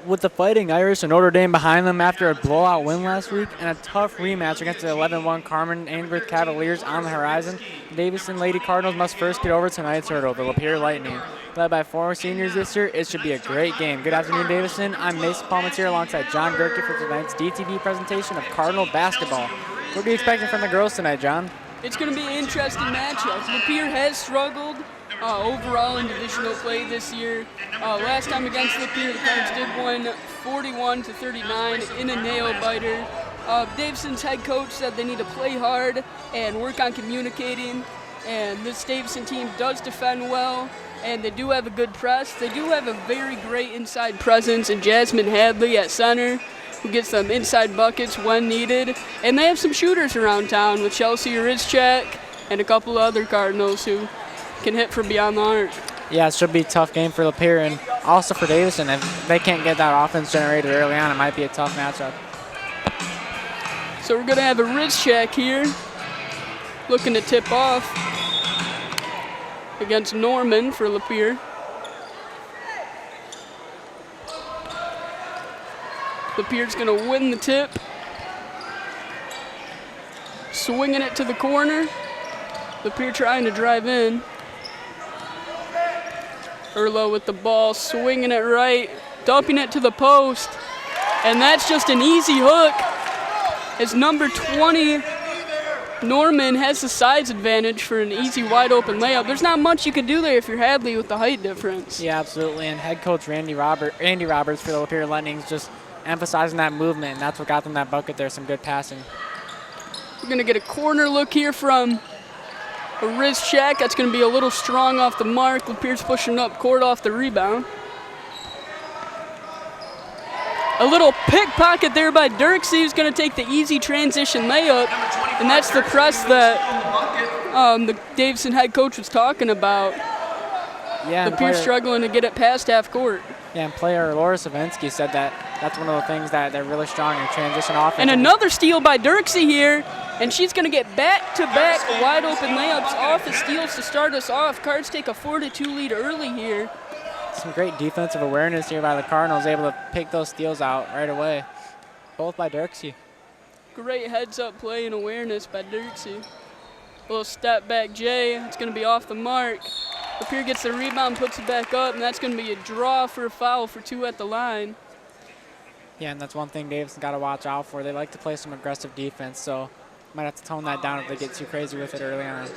with the Fighting Irish and Notre Dame behind them after a blowout win last week and a tough rematch against the 11-1 Carmen Ainsworth Cavaliers on the horizon, Davison Lady Cardinals must first get over tonight's hurdle, the Lapeer Lightning. Led by 4 seniors this year, it should be a great game. Good afternoon, Davison. I'm Mason Palmentier alongside John Gerke for tonight's DTV presentation of Cardinal basketball. What are you expecting from the girls tonight, John? It's going to be an interesting matchup. Lapeer has struggled overall in divisional play this year. Last time against Lapeer, the Cards did win 41-39 in a nail-biter. Davison's head coach said they need to play hard and work on communicating, and this Davison team does defend well, and they do have a good press. They do have a very great inside presence in Jasmine Hadley at center, who gets them inside buckets when needed. And they have some shooters around town with Chelsea Rizchak and a couple of other Cardinals who can hit from beyond the arc. Yeah, it should be a tough game for Lapeer and also for Davison. If they can't get that offense generated early on, it might be a tough matchup. So we're going to have a Rizchak here looking to tip off against Norman for Lapeer. Lapeer's going to win the tip. Swinging it to the corner. Lapeer trying to drive in. Erlo with the ball, swinging it right, dumping it to the post. And that's just an easy hook as number 20, Norman, has the size advantage for an easy wide open layup. There's not much you can do there if you're Hadley with the height difference. Yeah, absolutely. And head coach Andy Roberts for the Lapeer Lightning's just emphasizing that movement, and that's what got them that bucket there, some good passing. We're going to get a corner look here from a Rizchak. That's going to be a little strong off the mark. Lapeer's pushing up court off the rebound. A little pickpocket there by Dirksey, who's going to take the easy transition layup, and that's the press that the Davison head coach was talking about. Yeah, Lapeer struggling to get it past half court. Yeah, and player Laura Savinsky said that that's one of the things that they're really strong in transition offense. And another steal by Dirksey here, and she's going to get back-to-back wide open layups off the steals to start us off. Cards take a 4-2 lead early here. Some great defensive awareness here by the Cardinals, able to pick those steals out right away, both by Dirksey. Great heads-up play and awareness by Dirksey. A little step back J, it's going to be off the mark. Lapeer gets the rebound, puts it back up, and that's going to be a draw for a foul for 2 at the line. Yeah, and that's one thing Davison got to watch out for. They like to play some aggressive defense, so might have to tone that down if they get too crazy with it early on.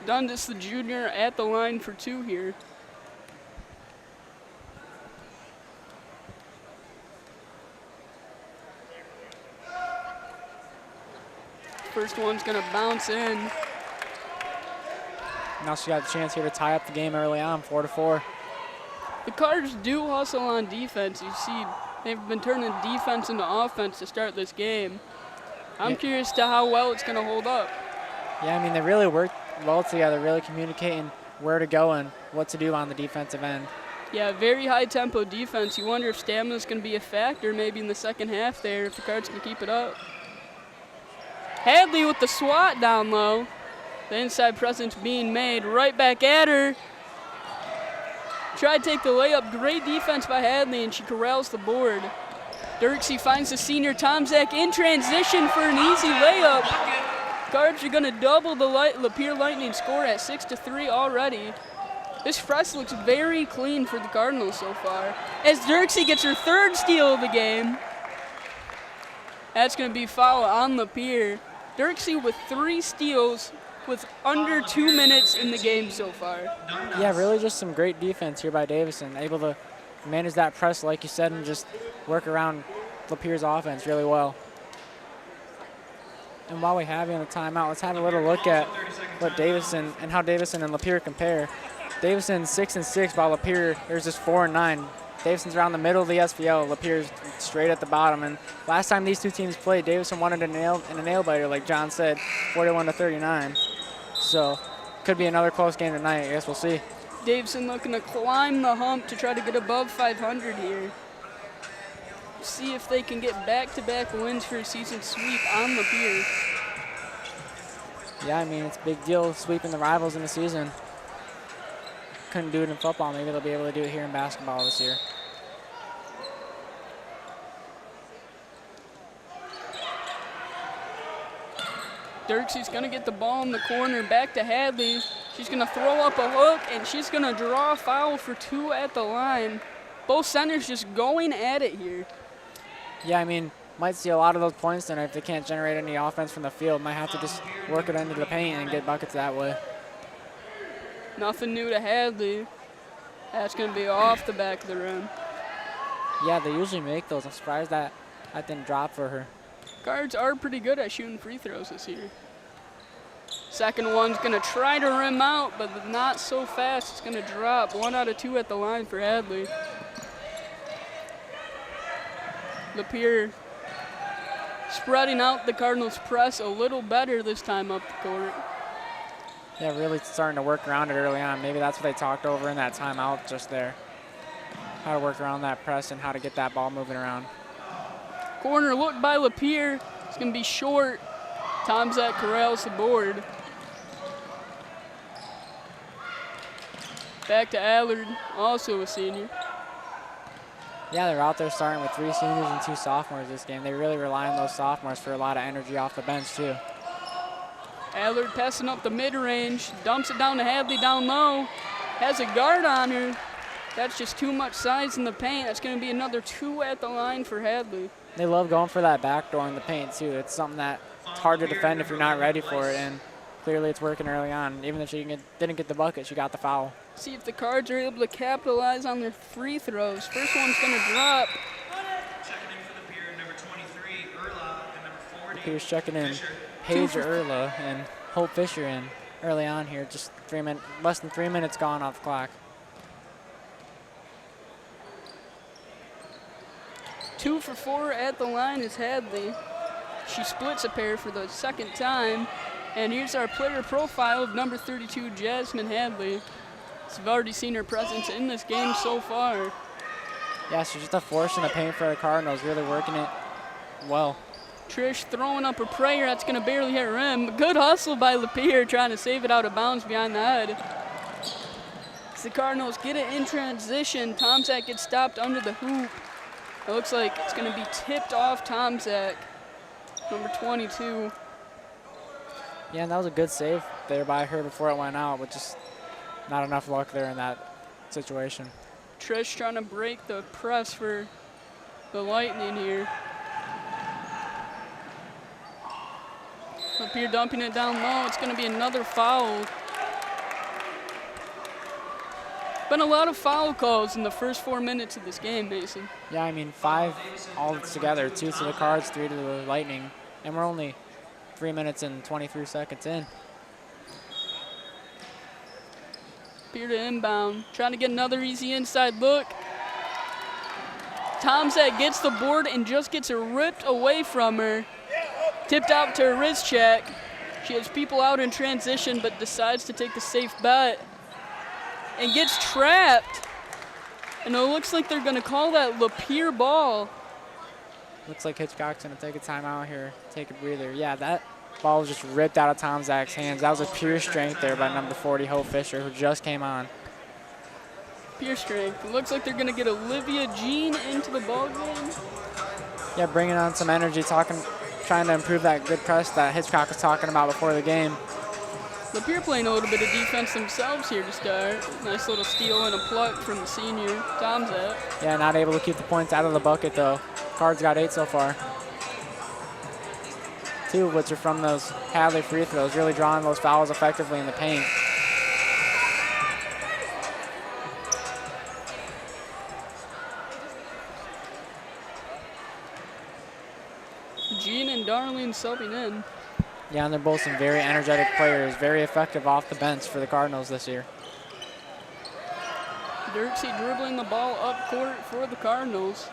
Dundas, the junior, at the line for 2 here. First one's going to bounce in. Now she got a chance here to tie up the game early on, 4-4. The Cards do hustle on defense. You see, they've been turning defense into offense to start this game. I'm curious to how well it's going to hold up. Yeah, I mean, they really work well together, really communicating where to go and what to do on the defensive end. Yeah, very high-tempo defense. You wonder if stamina's going to be a factor maybe in the second half there if the Cards can keep it up. Hadley with the swat down low. The inside presence being made. Right back at her. Tried to take the layup. Great defense by Hadley, and she corrals the board. Dirksey finds the senior Tomzak in transition for an easy layup. Cards are going to double the Lapeer Lightning score at 6-3 already. This press looks very clean for the Cardinals so far. As Dirksey gets her 3rd steal of the game. That's going to be foul on Lapeer. Dirksey with 3 steals with under 2 minutes in the game so far. Yeah, really just some great defense here by Davison. Able to manage that press, like you said, and just work around Lapeer's offense really well. And while we have you on the timeout, let's have a little look at what Davison and how Davison and Lapeer compare. Davison's 6-6, while Lapeer, there's just 4-9. Davison's around the middle of the SVL. Lapeer's straight at the bottom. And last time these two teams played, Davison won in a nail biter, like John said, 41-39. So could be another close game tonight. I guess we'll see. Davison looking to climb the hump to try to get above 500 here. See if they can get back-to-back wins for a season sweep on Lapeer. Yeah, I mean, it's a big deal sweeping the rivals in the season. Couldn't do it in football. Maybe they'll be able to do it here in basketball this year. Dirkse's going to get the ball in the corner, back to Hadley. She's going to throw up a hook, and she's going to draw a foul for 2 at the line. Both centers just going at it here. Yeah, I mean, might see a lot of those points then if they can't generate any offense from the field. Might have to just work it into the paint and get buckets that way. Nothing new to Hadley. That's going to be off the back of the rim. Yeah, they usually make those. I'm surprised that didn't drop for her. Guards are pretty good at shooting free throws this year. Second one's going to try to rim out, but not so fast. It's going to drop. 1 out of 2 at the line for Hadley. Lapeer spreading out the Cardinals' press a little better this time up the court. Yeah, really starting to work around it early on. Maybe that's what they talked over in that timeout just there. How to work around that press and how to get that ball moving around. Corner look by Lapeer. It's going to be short. Tomczak corrals the board. Back to Allard, also a senior. Yeah, they're out there starting with 3 seniors and 2 sophomores this game. They really rely on those sophomores for a lot of energy off the bench, too. Allard passing up the mid-range, dumps it down to Hadley down low. Has a guard on her. That's just too much size in the paint. That's going to be another 2 at the line for Hadley. They love going for that backdoor in the paint, too. It's something that's hard to defend if you're not ready for it, and clearly it's working early on. Even if she didn't get the bucket, she got the foul. See if the Cards are able to capitalize on their free throws. First one's going to drop. Checking in for Lapeer, number 23, Erla, and number 40. Lapeer's checking in Paige Erla and Hope Fisher in early on here. Just less than 3 minutes gone off the clock. 2 for 4 at the line is Hadley. She splits a pair for the second time. And here's our player profile of number 32, Jasmine Hadley. So we've already seen her presence in this game so far. Yeah, she's just a force in the paint for the Cardinals, really working it well. Trish throwing up a prayer. That's going to barely hit rim. Good hustle by Lapeer trying to save it out of bounds behind the head. As the Cardinals get it in transition, Tomczak gets stopped under the hoop. It looks like it's going to be tipped off Tomczak, number 22. Yeah, and that was a good save there by her before it went out, but just not enough luck there in that situation. Trish trying to break the press for the Lightning here. Lapeer dumping it down low. It's going to be another foul. Been a lot of foul calls in the first 4 minutes of this game, Mason. Yeah, I mean, 5 all together, 2 to the Cards, 3 to the Lightning, and we're only 3 minutes and 23 seconds in. Lapeer to inbound, trying to get another easy inside look. Tomczak gets the board and just gets it ripped away from her. Tipped out to her wrist check. She has people out in transition, but decides to take the safe bet and gets trapped. And it looks like they're going to call that Lapeer ball. Looks like Hitchcock's going to take a timeout here, take a breather. Yeah, that ball was just ripped out of Tomczak's hands. That was a pure strength there by number 40, Hope Fisher, who just came on. Pure strength. It looks like they're going to get Olivia Jean into the ball game. Yeah, bringing on some energy, trying to improve that good press that Hitchcock was talking about before the game. Lapeer playing a little bit of defense themselves here to start. Nice little steal and a pluck from the senior, Tomczak. Yeah, not able to keep the points out of the bucket, though. Cards got 8 so far. 2 of which are from those Hadley free throws, really drawing those fouls effectively in the paint. Jean and Darlene subbing in. Yeah, and they're both some very energetic players, very effective off the bench for the Cardinals this year. Dirksey dribbling the ball up court for the Cardinals.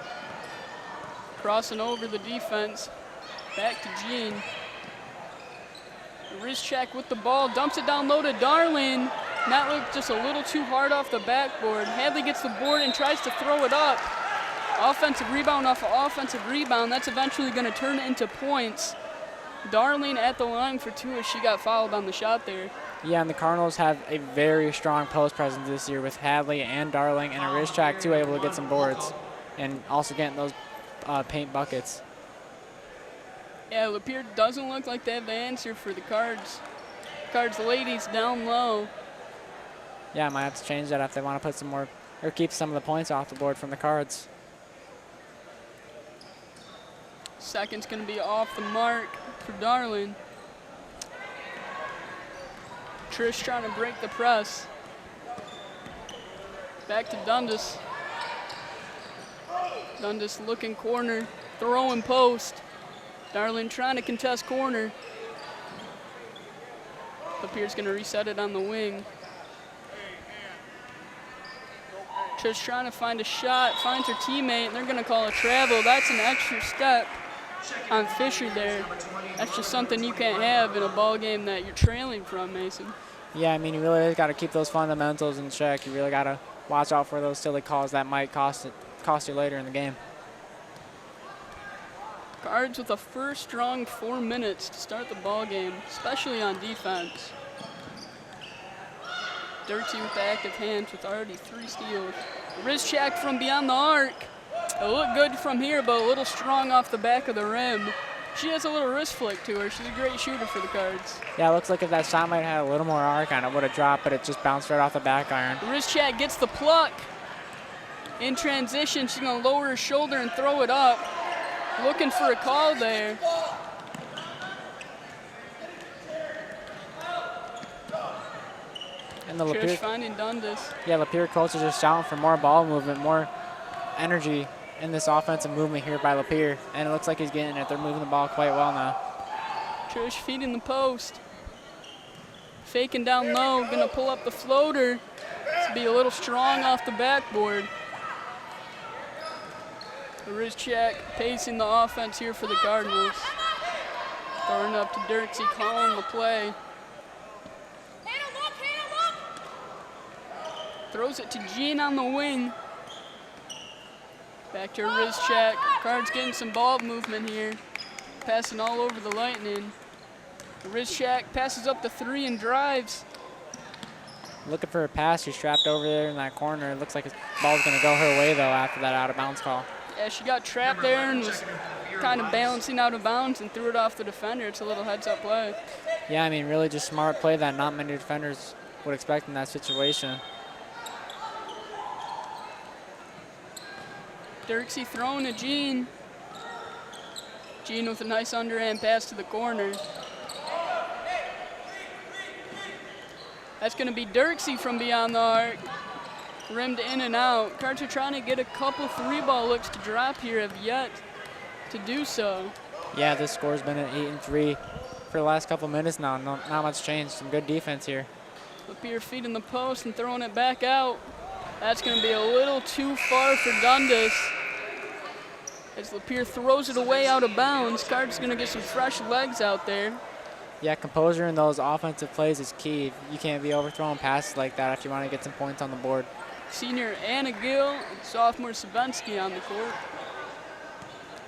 Crossing over the defense. Back to Jean. Wrist check with the ball, dumps it down low to Darlene. And that looked just a little too hard off the backboard. Hadley gets the board and tries to throw it up. Offensive rebound off of offensive rebound. That's eventually going to turn into points. Darlene at the line for 2 as she got fouled on the shot there. Yeah, and the Cardinals have a very strong post presence this year with Hadley and Darling and a wrist check too, able to get some boards and also getting those paint buckets. Yeah, Lapeer doesn't look like they have the answer for the Cards. Cards ladies down low. Yeah, might have to change that if they want to put some more or keep some of the points off the board from the Cards. Second's going to be off the mark for Darling. Trish trying to break the press. Back to Dundas. Dundas looking corner, throwing post. Darling trying to contest corner. Lapeer's going to reset it on the wing. Trish trying to find a shot, finds her teammate, and they're going to call a travel. That's an extra step on Fisher there. That's just something you can't have in a ball game that you're trailing from, Mason. Yeah, I mean, you really got to keep those fundamentals in check. You really got to watch out for those silly calls that might cost you later in the game. Cards with a first strong 4 minutes to start the ball game, especially on defense. Dirty with the active hands with already 3 steals. Wrist check from beyond the arc. It looked good from here, but a little strong off the back of the rim. She has a little wrist flick to her. She's a great shooter for the Cards. Yeah, it looks like if that shot might have had a little more arc on it, would have dropped, but it just bounced right off the back iron. Wrist check gets the pluck. In transition, she's going to lower her shoulder and throw it up. Looking for a call there. And the Trish Lapeer, finding Dundas. yeah, Lapeer coaches are shouting for more ball movement, more energy in this offensive movement here by Lapeer. And it looks like he's getting it. They're moving the ball quite well now. Trish feeding the post. Faking down low, gonna pull up the floater. To be a little strong off the backboard. The wrist check, pacing the offense here for the Cardinals. Throwing up to Dirksey, calling the play. Throws it to Jean on the wing. Back to her wrist check. Cards getting some ball movement here. Passing all over the Lightning. The wrist check, passes up the 3 and drives. Looking for a pass. She's trapped over there in that corner. It looks like his ball's going to go her way, though, after that out-of-bounds call. Yeah, she got trapped there and was kind of balancing out of bounds and threw it off the defender. It's a little heads-up play. Yeah, I mean, really just smart play that not many defenders would expect in that situation. Dirksey throwing to Jean. Jean with a nice underhand pass to the corner. That's going to be Dirksey from beyond the arc. Rimmed in and out. Cards are trying to get a couple 3-ball looks to drop here, have yet to do so. Yeah, this score's been an 8-3 for the last couple minutes now. Not much change. Some good defense here. Lapeer feeding the post and throwing it back out. That's going to be a little too far for Dundas. As Lapeer throws it away out of bounds, Cards going to get some fresh legs out there. Yeah, composure in those offensive plays is key. You can't be overthrowing passes like that if you want to get some points on the board. Senior Anna Gill and sophomore Savensky on the court.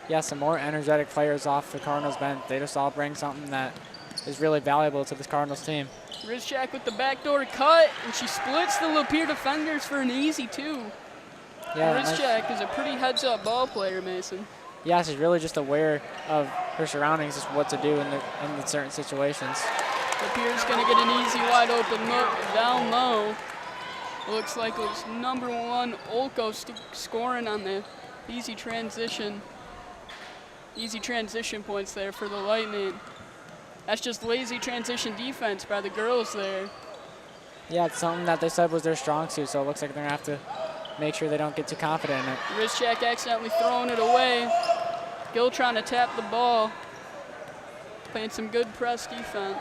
Yeah, some more energetic players off the Cardinals bench. They just all bring something that is really valuable to this Cardinals team. Wrist check with the backdoor cut, and she splits the Lapeer defenders for an easy 2. Yeah, Wrist check is a pretty heads-up ball player, Mason. Yeah, she's really just aware of her surroundings, just what to do in the certain situations. Lapeer's going to get an easy wide open look down low. Looks like it was number 1 Olko scoring on the easy transition points there for the Lightning. That's just lazy transition defense by the girls there. Yeah, it's something that they said was their strong suit, so it looks like they're going to have to make sure they don't get too confident in it. Wrist check accidentally throwing it away. Gill trying to tap the ball. Playing some good press defense.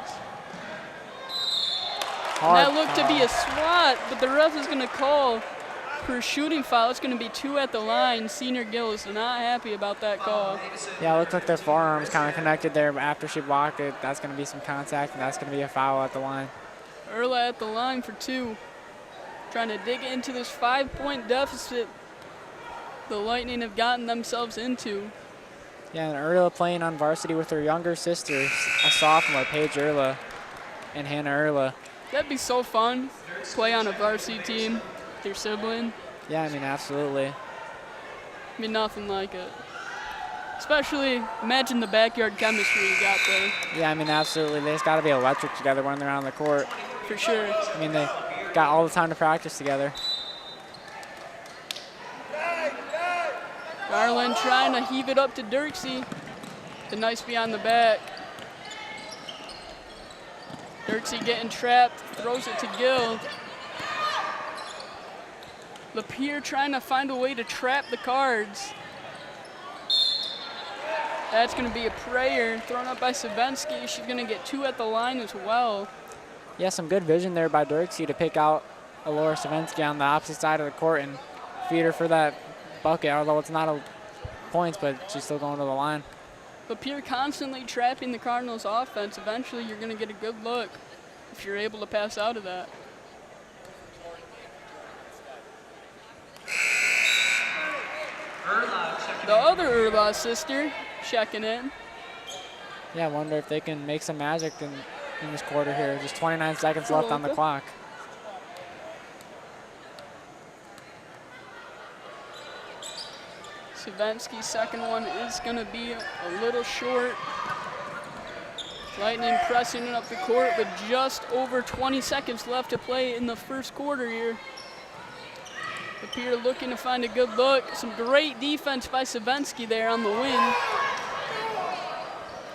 And that looked to be a swat, but the ref is going to call for a shooting foul. It's going to be 2 at the line. Senior Gill is not happy about that call. Yeah, it looked like their forearms kind of connected there, but after she blocked it, that's going to be some contact, and that's going to be a foul at the line. Erla at the line for 2. Trying to dig into this 5-point deficit the Lightning have gotten themselves into. Yeah, and Erla playing on varsity with her younger sister, a sophomore, Paige Erla, and Hannah Erla. That'd be so fun. Play on a varsity team with your sibling. Yeah, I mean, absolutely. I mean, nothing like it. Especially, imagine the backyard chemistry you got there. Yeah, I mean, absolutely. They just got to be electric together when they're on the court. For sure. I mean, they got all the time to practice together. Garland trying to heave it up to Dirksey. The nice behind the back. Dirksey getting trapped, throws it to Gill. Lapeer trying to find a way to trap the Cards. That's going to be a prayer thrown up by Savensky. She's going to get 2 at the line as well. Yeah, some good vision there by Dirksey to pick out Alora Savensky on the opposite side of the court and feed her for that bucket, although it's not a points, but she's still going to the line. Lapeer constantly trapping the Cardinals' offense. Eventually, you're going to get a good look if you're able to pass out of that. The other Urlaugh sister checking in. Yeah, I wonder if they can make some magic in this quarter here. Just 29 seconds left on the clock. Savensky's second one is going to be a little short. Lightning pressing it up the court with just over 20 seconds left to play in the first quarter here. Lapeer looking to find a good look. Some great defense by Savensky there on the wing.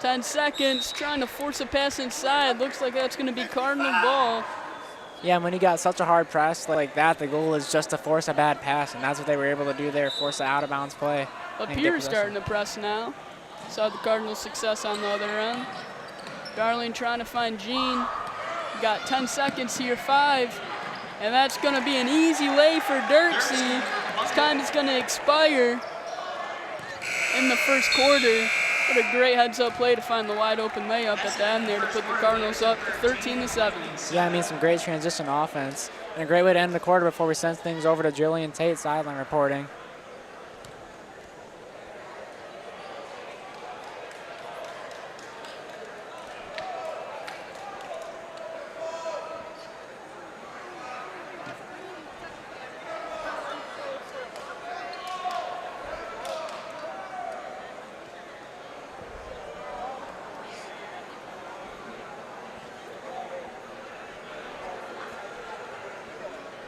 10 seconds, trying to force a pass inside. Looks like that's going to be Cardinal ball. Yeah, when you got such a hard press like that, the goal is just to force a bad pass, and that's what they were able to do there, force an out-of-bounds play. Lapeer starting to press now. Saw the Cardinals' success on the other end. Darling trying to find Jean. Got 10 seconds here, 5. And that's going to be an easy lay for Dirksey. This time is going to expire in the first quarter. What a great heads-up play to find the wide-open layup at the end there to put the Cardinals up 13-7. Yeah, I mean, some great transition offense. And a great way to end the quarter before we send things over to Jillian Tate, sideline reporting.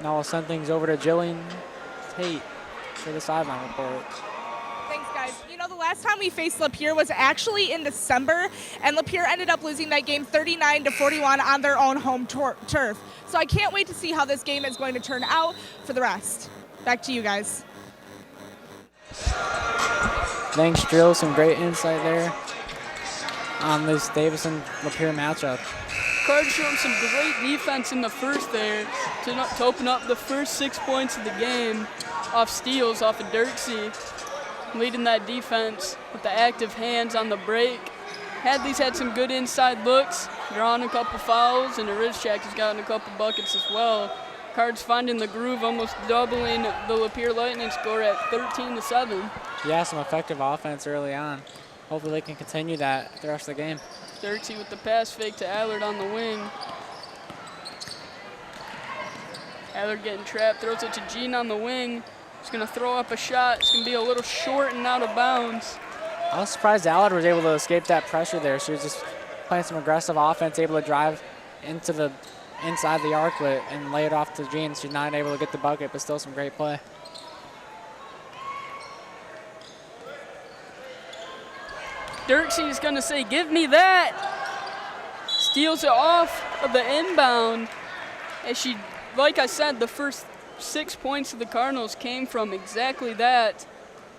Now we'll send things over to Jillian Tate for the sideline report. Thanks, guys. You know, the last time we faced Lapeer was actually in December, and Lapeer ended up losing that game 39-41 on their own home turf. So I can't wait to see how this game is going to turn out for the rest. Back to you guys. Thanks, Drill. Some great insight there on this Davison-Lapeer matchup. Cards showing some great defense in the first there to open up the first 6 points of the game off steals off of Dirksey. Leading that defense with the active hands on the break. Hadley's had some good inside looks, drawn a couple fouls, and Rizchak has gotten a couple buckets as well. Cards finding the groove, almost doubling the Lapeer Lightning score at 13-7. Yeah, some effective offense early on. Hopefully they can continue that the rest of the game. Dirksey with the pass fake to Allard on the wing. Allard getting trapped, throws it to Jean on the wing. He's going to throw up a shot. It's going to be a little short and out of bounds. I was surprised Allard was able to escape that pressure there. She was just playing some aggressive offense, able to drive into the inside the arc and lay it off to Jean. She's not able to get the bucket, but still some great play. Dirksey is going to say, give me that. Steals it off of the inbound. As she, like I said, the first 6 points of the Cardinals came from exactly that.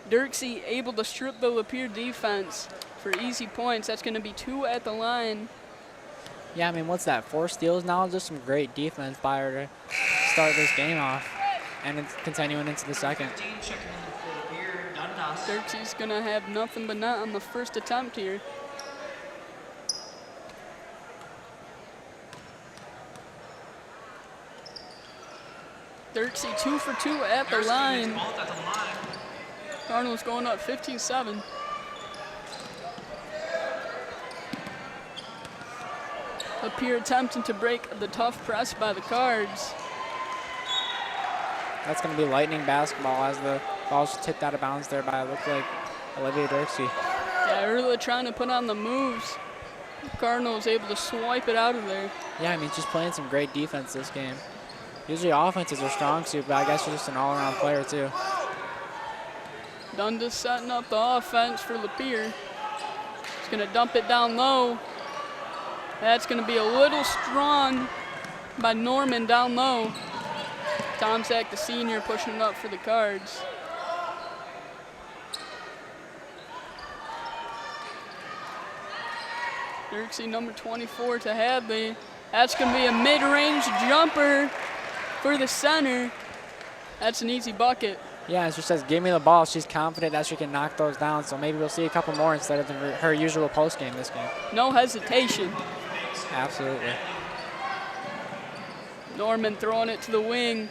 Dirksey able to strip the Lapeer defense for easy points. That's going to be 2 at the line. Yeah, I mean, what's that, 4 steals now? Just some great defense by her to start this game off, and it's continuing into the second. Dirksey's going to have nothing but net on the first attempt here. Dirksey 2 for 2 at the line. Cardinals going up 15-7. Lapeer attempting to break the tough press by the Cards. That's going to be Lightning basketball as the ball just tipped out of bounds there by, it looked like, Olivia Dirksey. Yeah, Erla trying to put on the moves. Cardinals able to swipe it out of there. Yeah, I mean, she's playing some great defense this game. Usually offense is her strong suit, but I guess she's just an all-around player too. Dundas setting up the offense for Lapeer. He's going to dump it down low. That's going to be a little strong by Norman down low. Tomczak, the senior, pushing it up for the Cards. Dirksey, number 24 to Hadley. That's going to be a mid-range jumper for the center. That's an easy bucket. Yeah, as she says, give me the ball. She's confident that she can knock those down, so maybe we'll see a couple more instead of her usual post game this game. No hesitation. Absolutely. Norman throwing it to the wing.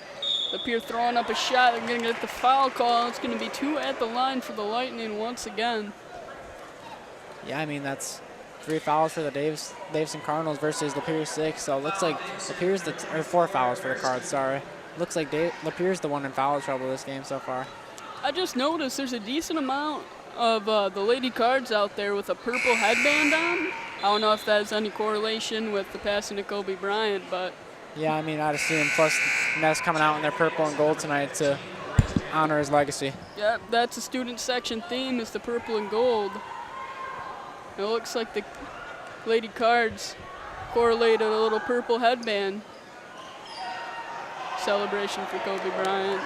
Lapeer throwing up a shot. They're going to get the foul call. It's going to be 2 at the line for the Lightning once again. Yeah, I mean, that's 3 fouls for the Davison Cardinals versus Lapeer 6. So it looks like Lapeer's or 4 fouls for the Cards, sorry. Looks like Lapeer's the one in foul trouble this game so far. I just noticed there's a decent amount of the Lady Cards out there with a purple headband on. I don't know if that has any correlation with the passing to Kobe Bryant, but. Yeah, I mean, I'd assume. Plus, Ness coming out in their purple and gold tonight to honor his legacy. Yeah, that's a student section theme, is the purple and gold. It looks like the Lady Cards correlated a little purple headband. Celebration for Kobe Bryant.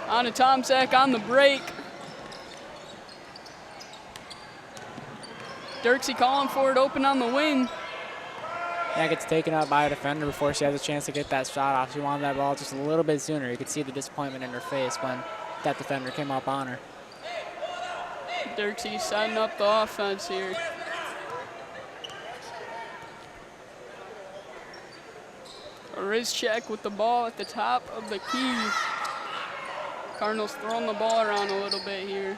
On to Tomczak on the break. Dirksey calling for it open on the wing. Yeah, gets taken out by a defender before she has a chance to get that shot off. She wanted that ball just a little bit sooner. You could see the disappointment in her face when that defender came up on her. Dirksey setting up the offense here. A wrist check with the ball at the top of the key. Cardinals throwing the ball around a little bit here.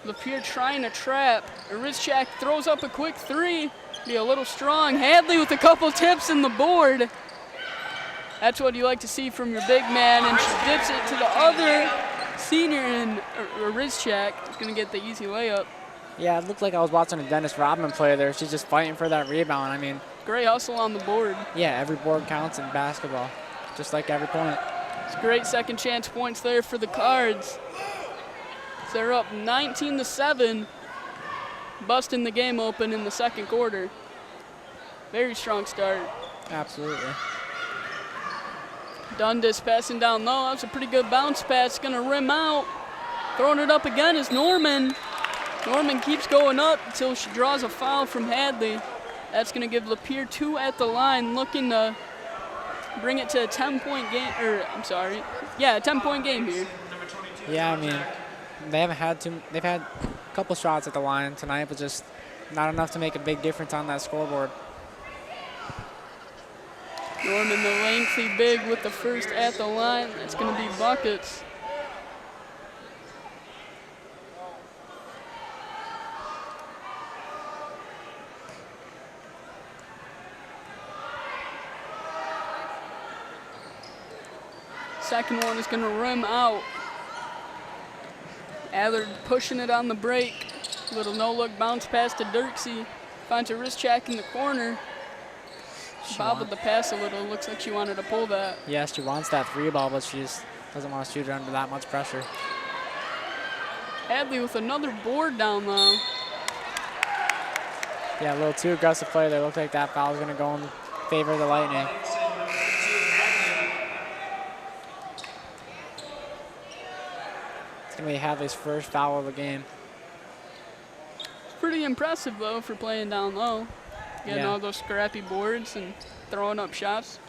Lapeer trying to trap. A wrist check, throws up a quick 3. Be a little strong. Hadley with a couple tips in the board. That's what you like to see from your big man, and she dips it to the other senior, and a wrist check is going to get the easy layup. Yeah, it looked like I was watching a Dennis Rodman play there. She's just fighting for that rebound. I mean, great hustle on the board. Yeah, every board counts in basketball, just like every point. It's great second chance points there for the Cards. They're up 19-7, busting the game open in the second quarter. Very strong start. Absolutely. Dundas passing down low. That's a pretty good bounce pass. Going to rim out. Throwing it up again is Norman. Norman keeps going up until she draws a foul from Hadley. That's going to give Lapeer 2 at the line, looking to bring it to a 10-point game. A 10-point game here. Yeah, I mean, they've had a couple shots at the line tonight, but just not enough to make a big difference on that scoreboard. Norman, the lengthy big, with the first at the line. That's going to be buckets. Second one is going to rim out. Allard pushing it on the break. Little no-look bounce pass to Dirksey. Finds a wrist check in the corner. Bobbled the pass a little. Looks like she wanted to pull that. Yes, she wants that 3 ball, but she just doesn't want to shoot it under that much pressure. Hadley with another board down low. Yeah, a little too aggressive play there. Looks like that foul is going to go in favor of the Lightning. It's going to be Hadley's first foul of the game. It's pretty impressive, though, for playing down low. Getting all those scrappy boards and throwing up shots.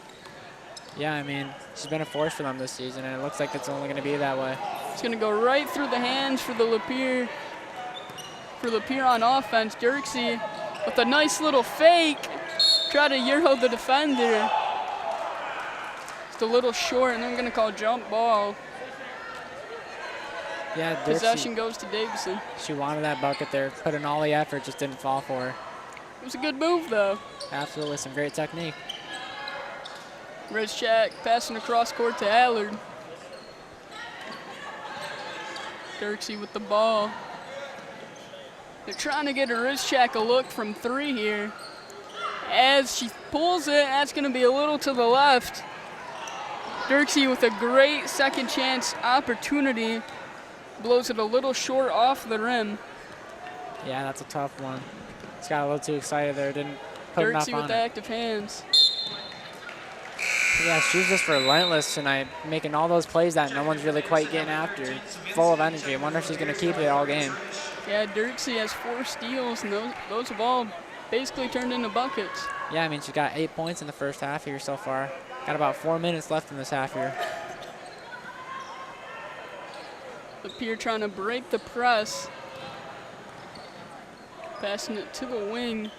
Yeah, I mean, she's been a force for them this season, and it looks like it's only going to be that way. It's going to go right through the hands for the Lapeer. For Lapeer on offense, Dirksey with a nice little fake. Try to Euro the defender. It's a little short, and they're going to call jump ball. Yeah, Possession goes to Davison. She wanted that bucket there, put in all the effort, just didn't fall for her. It was a good move, though. Absolutely, some great technique. Wrist check, passing across court to Allard. Dirksey with the ball. They're trying to get a wrist check a look from 3 here. As she pulls it, that's going to be a little to the left. Dirksey with a great second chance opportunity. Blows it a little short off the rim. Yeah, that's a tough one. Just got a little too excited there. Didn't put enough Dirksey on with the it. active hands. Yeah, she's just relentless tonight, making all those plays that no one's really quite getting after. Full of energy. I wonder if she's going to keep it all game. Yeah, Dirksey has 4 steals, and those have all basically turned into buckets. Yeah, I mean, she got 8 points in the first half here so far. Got about 4 minutes left in this half here. Lapeer trying to break the press. Passing it to the wing.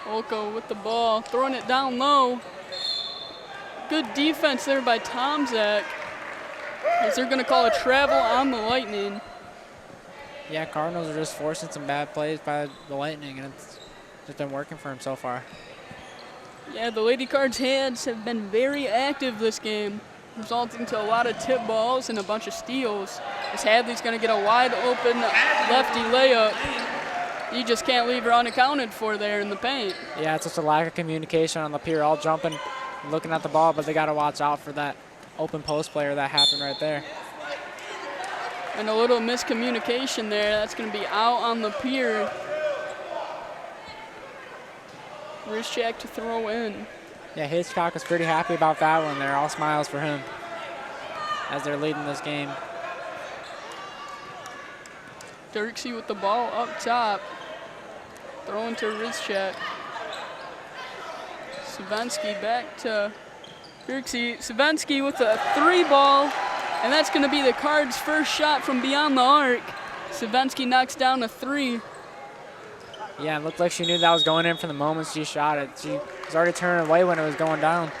Olko with the ball, throwing it down low. Good defense there by Tomczak. As they're going to call a travel on the Lightning. Yeah, Cardinals are just forcing some bad plays by the Lightning, and it's just been working for them so far. Yeah, the Lady Cards' hands have been very active this game, resulting to a lot of tip balls and a bunch of steals. As Hadley's going to get a wide open lefty layup. You just can't leave her unaccounted for there in the paint. Yeah, it's just a lack of communication on Lapeer, all jumping, looking at the ball, but they got to watch out for that open post player that happened right there. And a little miscommunication there. That's going to be out on Lapeer. Wrist check to throw in. Yeah, Hitchcock was pretty happy about that one there. All smiles for him as they're leading this game. Dirksey with the ball up top. Throwing to Rizchak. Savensky back to Dirksey. Savensky with a 3 ball, and that's going to be the Cards' first shot from beyond the arc. Savensky knocks down a 3. Yeah, it looked like she knew that was going in from the moment she shot it. She was already turning away when it was going down.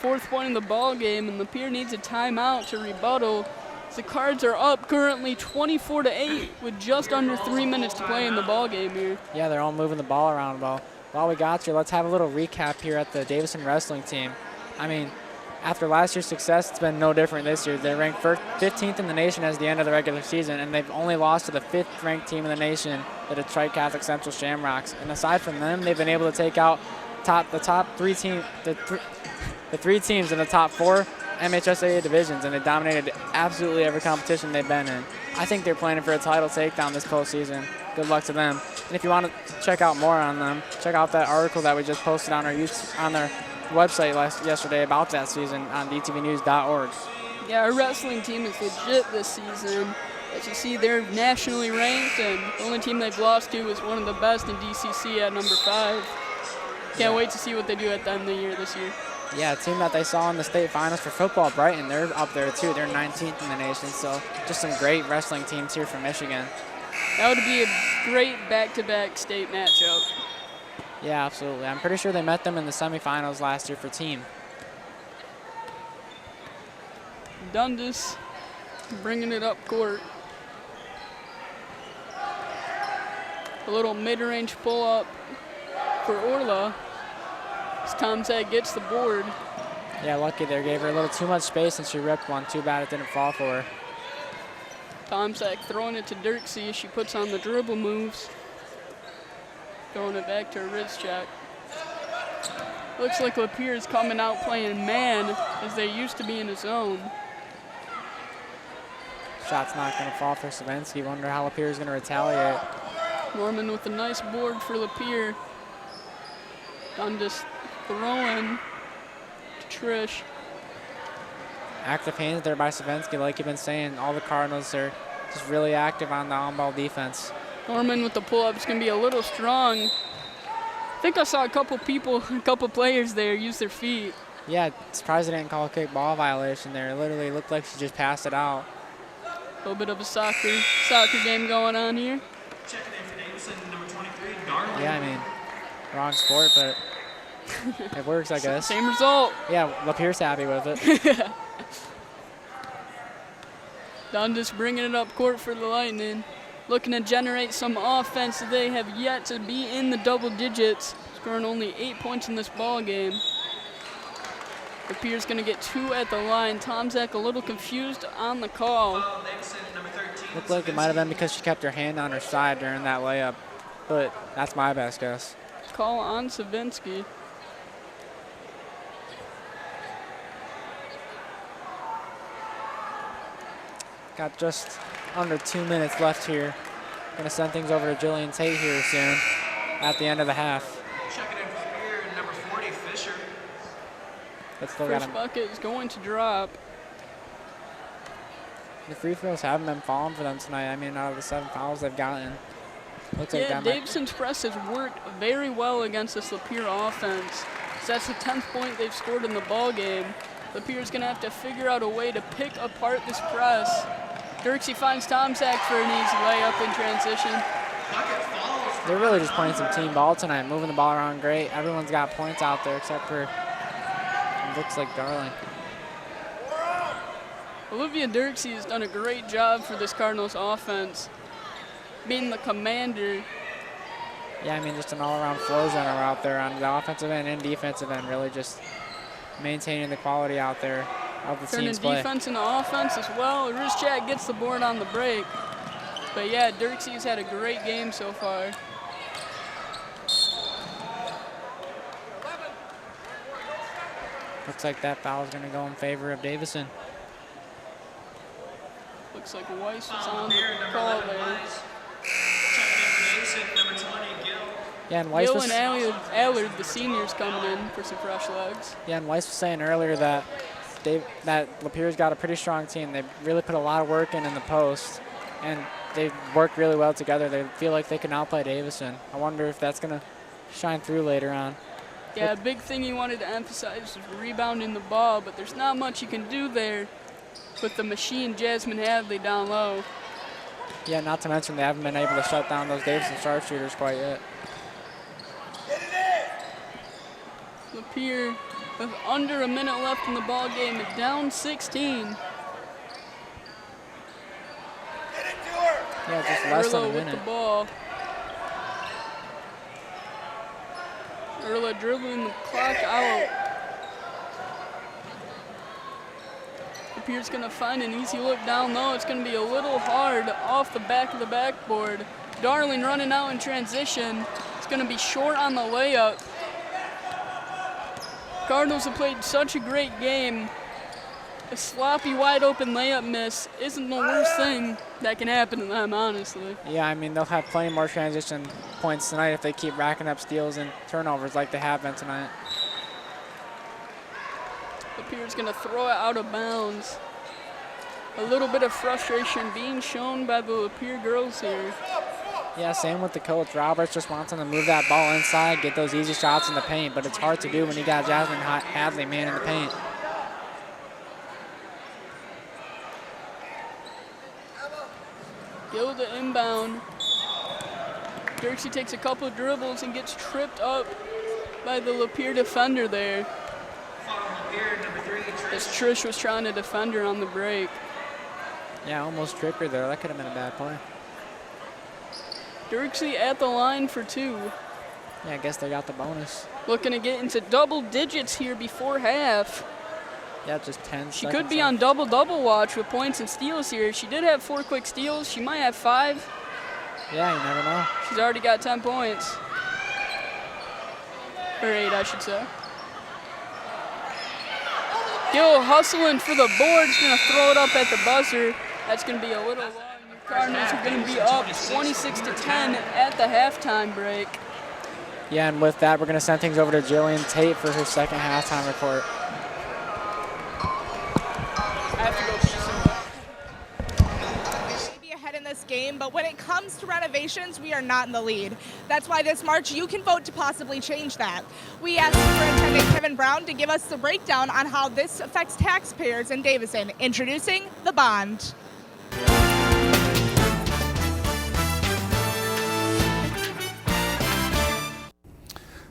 4th point in the ball game, and Lapeer needs a timeout to rebuttal. The Cards are up currently 24-8 with just under 3 minutes to play in the ball game here. Yeah, they're all moving the ball around well. While we got you, let's have a little recap here at the Davison wrestling team. I mean, after last year's success, it's been no different this year. They ranked 15th in the nation as the end of the regular season, and they've only lost to the 5th ranked team in the nation, the Detroit Catholic Central Shamrocks. And aside from them, they've been able to take out the 3 teams in the top 4 MHSAA divisions, and they dominated absolutely every competition they've been in. I think they're planning for a title takedown this postseason. Good luck to them. And if you want to check out more on them, check out that article that we just posted on our website yesterday about that season on dtvnews.org. Yeah, our wrestling team is legit this season. As you see, they're nationally ranked, and the only team they've lost to is one of the best in DCC at number 5. Can't wait to see what they do at the end of the year this year. Yeah, a team that they saw in the state finals for football, Brighton, they're up there too. They're 19th in the nation, so just some great wrestling teams here from Michigan. That would be a great back-to-back state matchup. Yeah, absolutely. I'm pretty sure they met them in the semifinals last year for team. Dundas bringing it up court. A little mid-range pull-up for Orla. As Tomczak gets the board. Yeah, lucky there. Gave her a little too much space and she ripped one. Too bad it didn't fall for her. Tomczak throwing it to Dirksey as she puts on the dribble moves. Throwing it back to Rizchak. Looks like Lapeer is coming out playing man as they used to be in a zone. Shot's not going to fall for Savensky. Wonder how Lapeer is going to retaliate. Norman with a nice board for Lapeer. Dundas throwing to Trish. Active hands there by Savensky. Like you've been saying, all the Cardinals are just really active on the on-ball defense. Norman with the pull-up is going to be a little strong. I think I saw a couple players there use their feet. Yeah, surprised they didn't call a kick ball violation there. It literally looked like she just passed it out. A little bit of a soccer game going on here. Checking in for Davison, number 23, Garland. Yeah, I mean, wrong sport, but it works, I guess. Same result. Yeah, Lapeer's happy with it. Dundas bringing it up court for the Lightning. Looking to generate some offense. They have yet to be in the double digits. Scoring only 8 points in this ball game. Lapeer's going to get 2 at the line. Tomczak a little confused on the call. Davison, number 13, Looked like it might have been because she kept her hand on her side during that layup, but that's my best guess. Call on Savinsky. Got just under 2 minutes left here. Gonna send things over to Jillian Tate here soon at the end of the half. Checking in for Lapeer, number 40, Fisher. But still got First him. bucket is going to drop. The free throws haven't been falling for them tonight. I mean, out of the 7 fouls they've gotten, looks like Yeah, that might. Davison's press has worked very well against this Lapeer offense. So that's the 10th point they've scored in the ball game. Lapeer's gonna have to figure out a way to pick apart this press. Dirksey finds Tomczak for an easy layup in transition. Bucket falls. They're really just playing some team ball tonight, moving the ball around great. Everyone's got points out there except for, it looks like Darling. Olivia Dirksey has done a great job for this Cardinals offense, being the commander. Yeah, I mean, just an all-around floor runner out there on the offensive end and defensive end, really just maintaining the quality out there of the Turning team's play. defense into offense as well. Rizchak gets the board on the break. But yeah, Dirksey's had a great game so far. Looks like that foul is going to go in favor of Davison. Looks like Weiss was Foul on on the Lapeer, number call 11, there. Weiss. Checking in for Davison, number 20, Gill. Yeah, and Weiss Gill was, and Allard, the seniors, coming in for some fresh legs. yeah, and Weiss was saying earlier that Lapeer's got a pretty strong team. They really put a lot of work in the post, and they work really well together. They feel like they can outplay Davison. I wonder if that's going to shine through later on. Yeah, a big thing he wanted to emphasize is rebounding the ball, but there's not much you can do there with the machine Jasmine Hadley down low. Yeah, not to mention they haven't been able to shut down those Davison sharpshooters quite yet. Lapeer with under a minute left in the ball game is down 16. Yeah, just less than Erla a with minute. the ball. Erla dribbling the clock out. Lapeer's gonna find an easy look down low. It's gonna be a little hard off the back of the backboard. Darling running out in transition. It's gonna be short on the layup. Cardinals have played such a great game. A sloppy, wide open layup miss isn't the worst thing that can happen to them, honestly. Yeah, I mean, they'll have plenty more transition points tonight if they keep racking up steals and turnovers like they have been tonight. Lapeer's gonna throw it out of bounds. A little bit of frustration being shown by the Lapeer girls here. Yeah, same with the coach. Roberts just wants them to move that ball inside, get those easy shots in the paint, but it's hard to do when you got Jasmine Hadley man in the paint. Gilda inbound. Dirksey takes a couple of dribbles and gets tripped up by the Lapeer defender there. Foul on Lapeer, number 3, As Trish. Trish was trying to defend her on the break. Yeah, almost tripped her there. That could have been a bad play. Dirksey at the line for 2. Yeah, I guess they got the bonus. Looking to get into double digits here before half. Yeah, just 10 She seconds could be left. on double-double watch with points and steals here. She did have 4 quick steals. She might have 5. Yeah, you never know. She's already got 10 points. Or 8, I should say. Gill hustling for the board. She's going to throw it up at the buzzer. That's going to be a little long. The Cardinals are going to be up 26-10 at the halftime break. Yeah, and with that, we're going to send things over to Jillian Tate for her second halftime report. I have to go pee some. Maybe ahead in this game, but when it comes to renovations, we are not in the lead. That's why this March you can vote to possibly change that. We asked Superintendent Kevin Brown to give us the breakdown on how this affects taxpayers in Davison. Introducing the bond.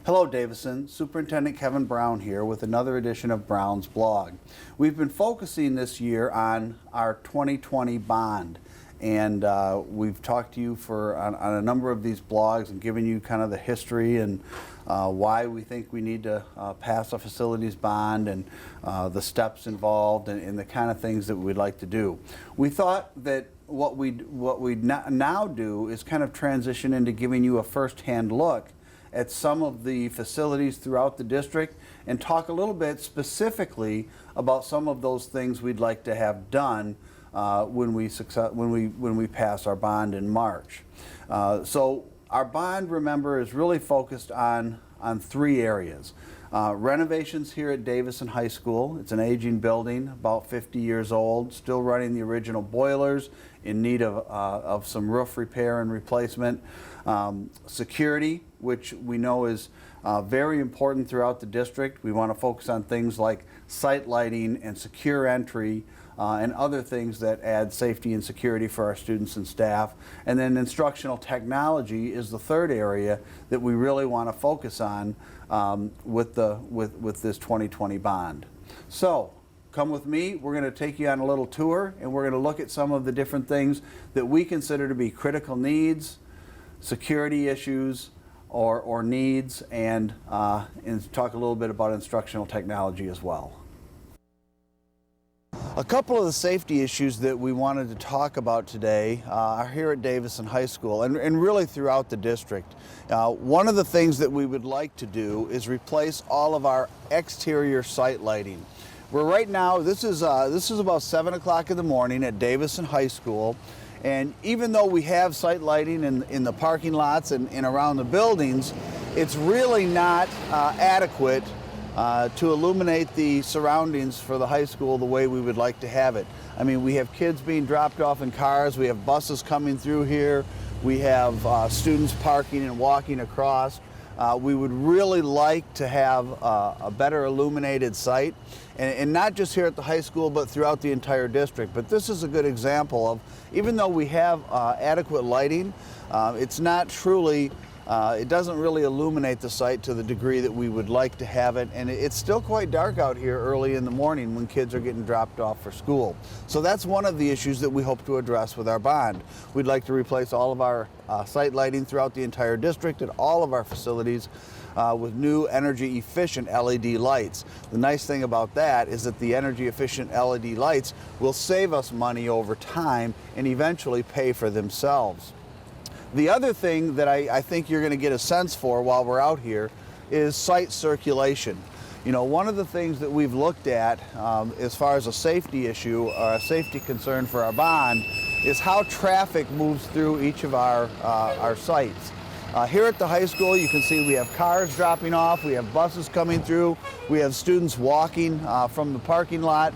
Hello Davison, Superintendent Kevin Brown here with another edition of Brown's Blog. We've been focusing this year on our 2020 bond, and we've talked to you on a number of these blogs and given you kind of the history and why we think we need to pass a facilities bond and the steps involved and the kind of things that we'd like to do. We thought that what we now do is kind of transition into giving you a first-hand look at some of the facilities throughout the district and talk a little bit specifically about some of those things we'd like to have done when we pass our bond in March. So our bond, remember, is really focused on three areas. Renovations here at Davison High School. It's an aging building, about 50 years old, still running the original boilers, in need of some roof repair and replacement. Security, which we know is very important throughout the district. We want to focus on things like site lighting and secure entry and other things that add safety and security for our students and staff. And then instructional technology is the third area that we really want to focus on with this 2020 bond. So come with me. We're going to take you on a little tour, and we're going to look at some of the different things that we consider to be critical needs, security issues, or needs, and talk a little bit about instructional technology as well. A couple of the safety issues that we wanted to talk about today are here at Davison High School and really throughout the district. One of the things that we would like to do is replace all of our exterior site lighting. We're right now, this is about 7 o'clock in the morning at Davison High School, and even though we have site lighting in the parking lots and around the buildings, it's really not adequate to illuminate the surroundings for the high school the way we would like to have it. I mean, we have kids being dropped off in cars, we have buses coming through here, we have students parking and walking across. We would really like to have a better illuminated site, and not just here at the high school, but throughout the entire district. But this is a good example of, even though we have adequate lighting, it's not truly it doesn't really illuminate the site to the degree that we would like to have it, and it's still quite dark out here early in the morning when kids are getting dropped off for school. So that's one of the issues that we hope to address with our bond. We'd like to replace all of our site lighting throughout the entire district at all of our facilities with new energy efficient LED lights. The nice thing about that is that the energy efficient LED lights will save us money over time and eventually pay for themselves. The other thing that I think you're going to get a sense for while we're out here is site circulation. You know, one of the things that we've looked at as far as a safety issue or a safety concern for our bond is how traffic moves through each of our sites. Here at the high school, you can see we have cars dropping off, we have buses coming through, we have students walking from the parking lot.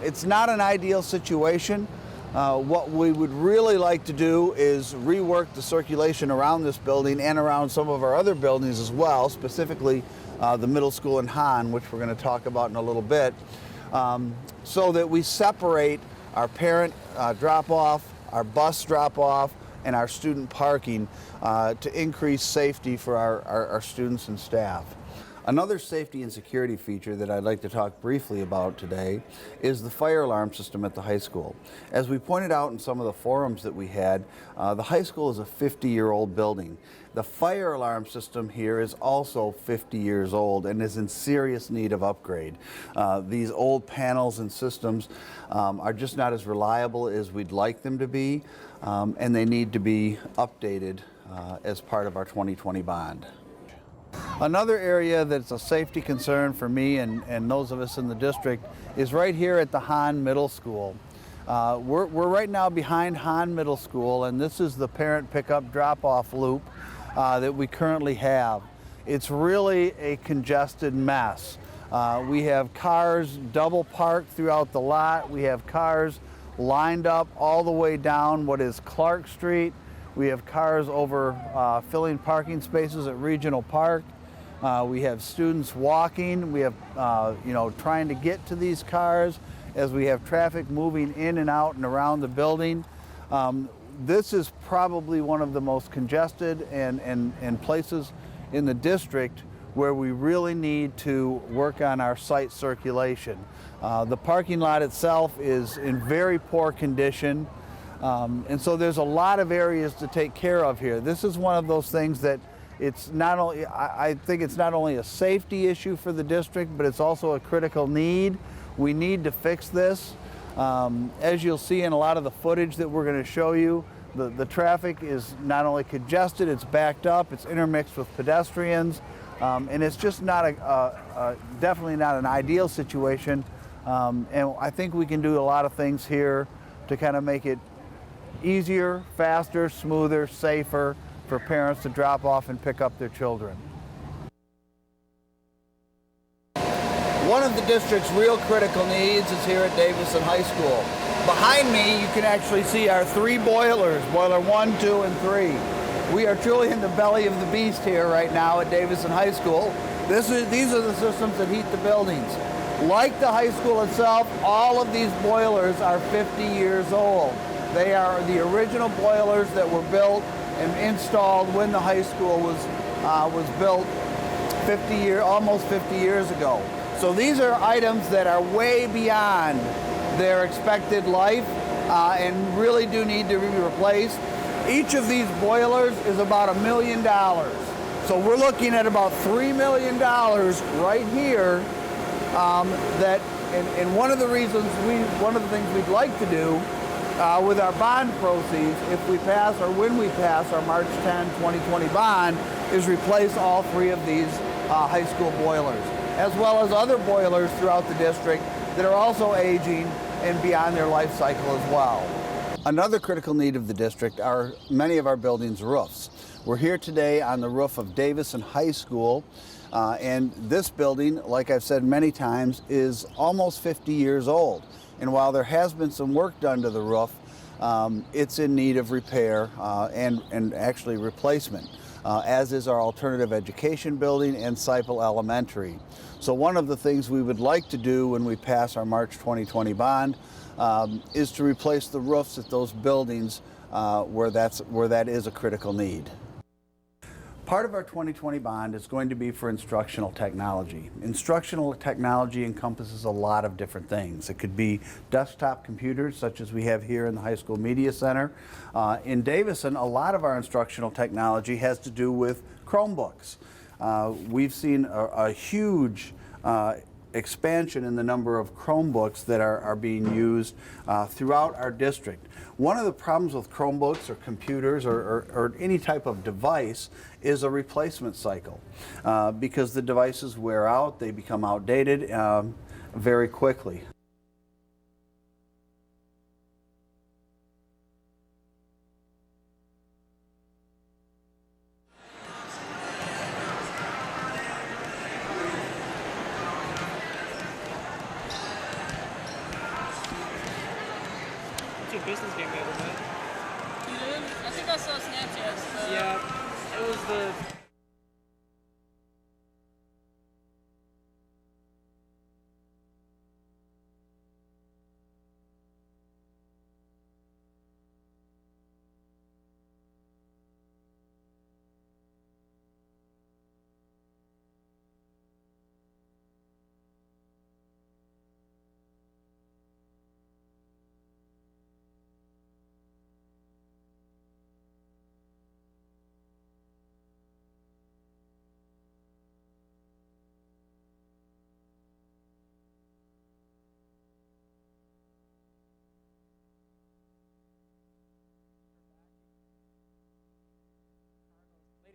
It's not an ideal situation. What we would really like to do is rework the circulation around this building and around some of our other buildings as well, specifically the middle school in Hahn, which we're going to talk about in a little bit, so that we separate our parent drop-off, our bus drop-off, and our student parking to increase safety for our students and staff. Another safety and security feature that I'd like to talk briefly about today is the fire alarm system at the high school. As we pointed out in some of the forums that we had, the high school is a 50-year-old building. The fire alarm system here is also 50 years old and is in serious need of upgrade. These old panels and systems are just not as reliable as we'd like them to be, and they need to be updated as part of our 2020 bond. Another area that's a safety concern for me and those of us in the district is right here at the Hahn Middle School. We're right now behind Hahn Middle School, and this is the parent pickup drop-off loop that we currently have. It's really a congested mess. We have cars double parked throughout the lot. We have cars lined up all the way down what is Clark Street. We have cars over filling parking spaces at Regional Park. We have students walking. We have, trying to get to these cars as we have traffic moving in and out and around the building. This is probably one of the most congested and places in the district where we really need to work on our site circulation. The parking lot itself is in very poor condition. And so there's a lot of areas to take care of here. This is one of those things that it's not only, I think it's not only a safety issue for the district, but it's also a critical need. We need to fix this. As you'll see in a lot of the footage that we're going to show you, the traffic is not only congested, it's backed up, it's intermixed with pedestrians, and it's just not definitely not an ideal situation. And I think we can do a lot of things here to kind of make it easier, faster, smoother, safer for parents to drop off and pick up their children. One of the district's real critical needs is here at Davison High School. Behind me, you can actually see our 3 boilers, boiler 1, 2, and 3. We are truly in the belly of the beast here right now at Davison High School. These are the systems that heat the buildings. Like the high school itself, all of these boilers are 50 years old. They are the original boilers that were built and installed when the high school was built almost 50 years ago. So these are items that are way beyond their expected life and really do need to be replaced. Each of these boilers is about $1 million. So we're looking at about $3 million right here. And one of the things we'd like to do with our bond proceeds, if we pass or when we pass our March 10, 2020 bond, is replace all 3 of these high school boilers, as well as other boilers throughout the district that are also aging and beyond their life cycle as well. Another critical need of the district are many of our buildings' roofs. We're here today on the roof of Davison High School, and this building, like I've said many times, is almost 50 years old. And while there has been some work done to the roof, it's in need of repair and actually replacement, as is our alternative education building and Seipel Elementary. So one of the things we would like to do when we pass our March 2020 bond is to replace the roofs at those buildings where that is a critical need. Part of our 2020 bond is going to be for instructional technology. Instructional technology encompasses a lot of different things. It could be desktop computers, such as we have here in the High School Media Center. In Davison, a lot of our instructional technology has to do with Chromebooks. We've seen a huge expansion in the number of Chromebooks that are being used throughout our district. One of the problems with Chromebooks or computers or any type of device is a replacement cycle because the devices wear out, they become outdated very quickly. Pistons game the other night. You did? I think I saw Snapchats. Yeah, it was the...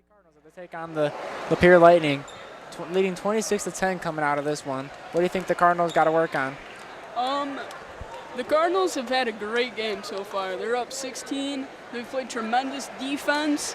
Cardinals to take on the Lapeer Lightning, leading 26-10 coming out of this one. What do you think the Cardinals got to work on? The Cardinals have had a great game so far. They're up 16. They've played tremendous defense,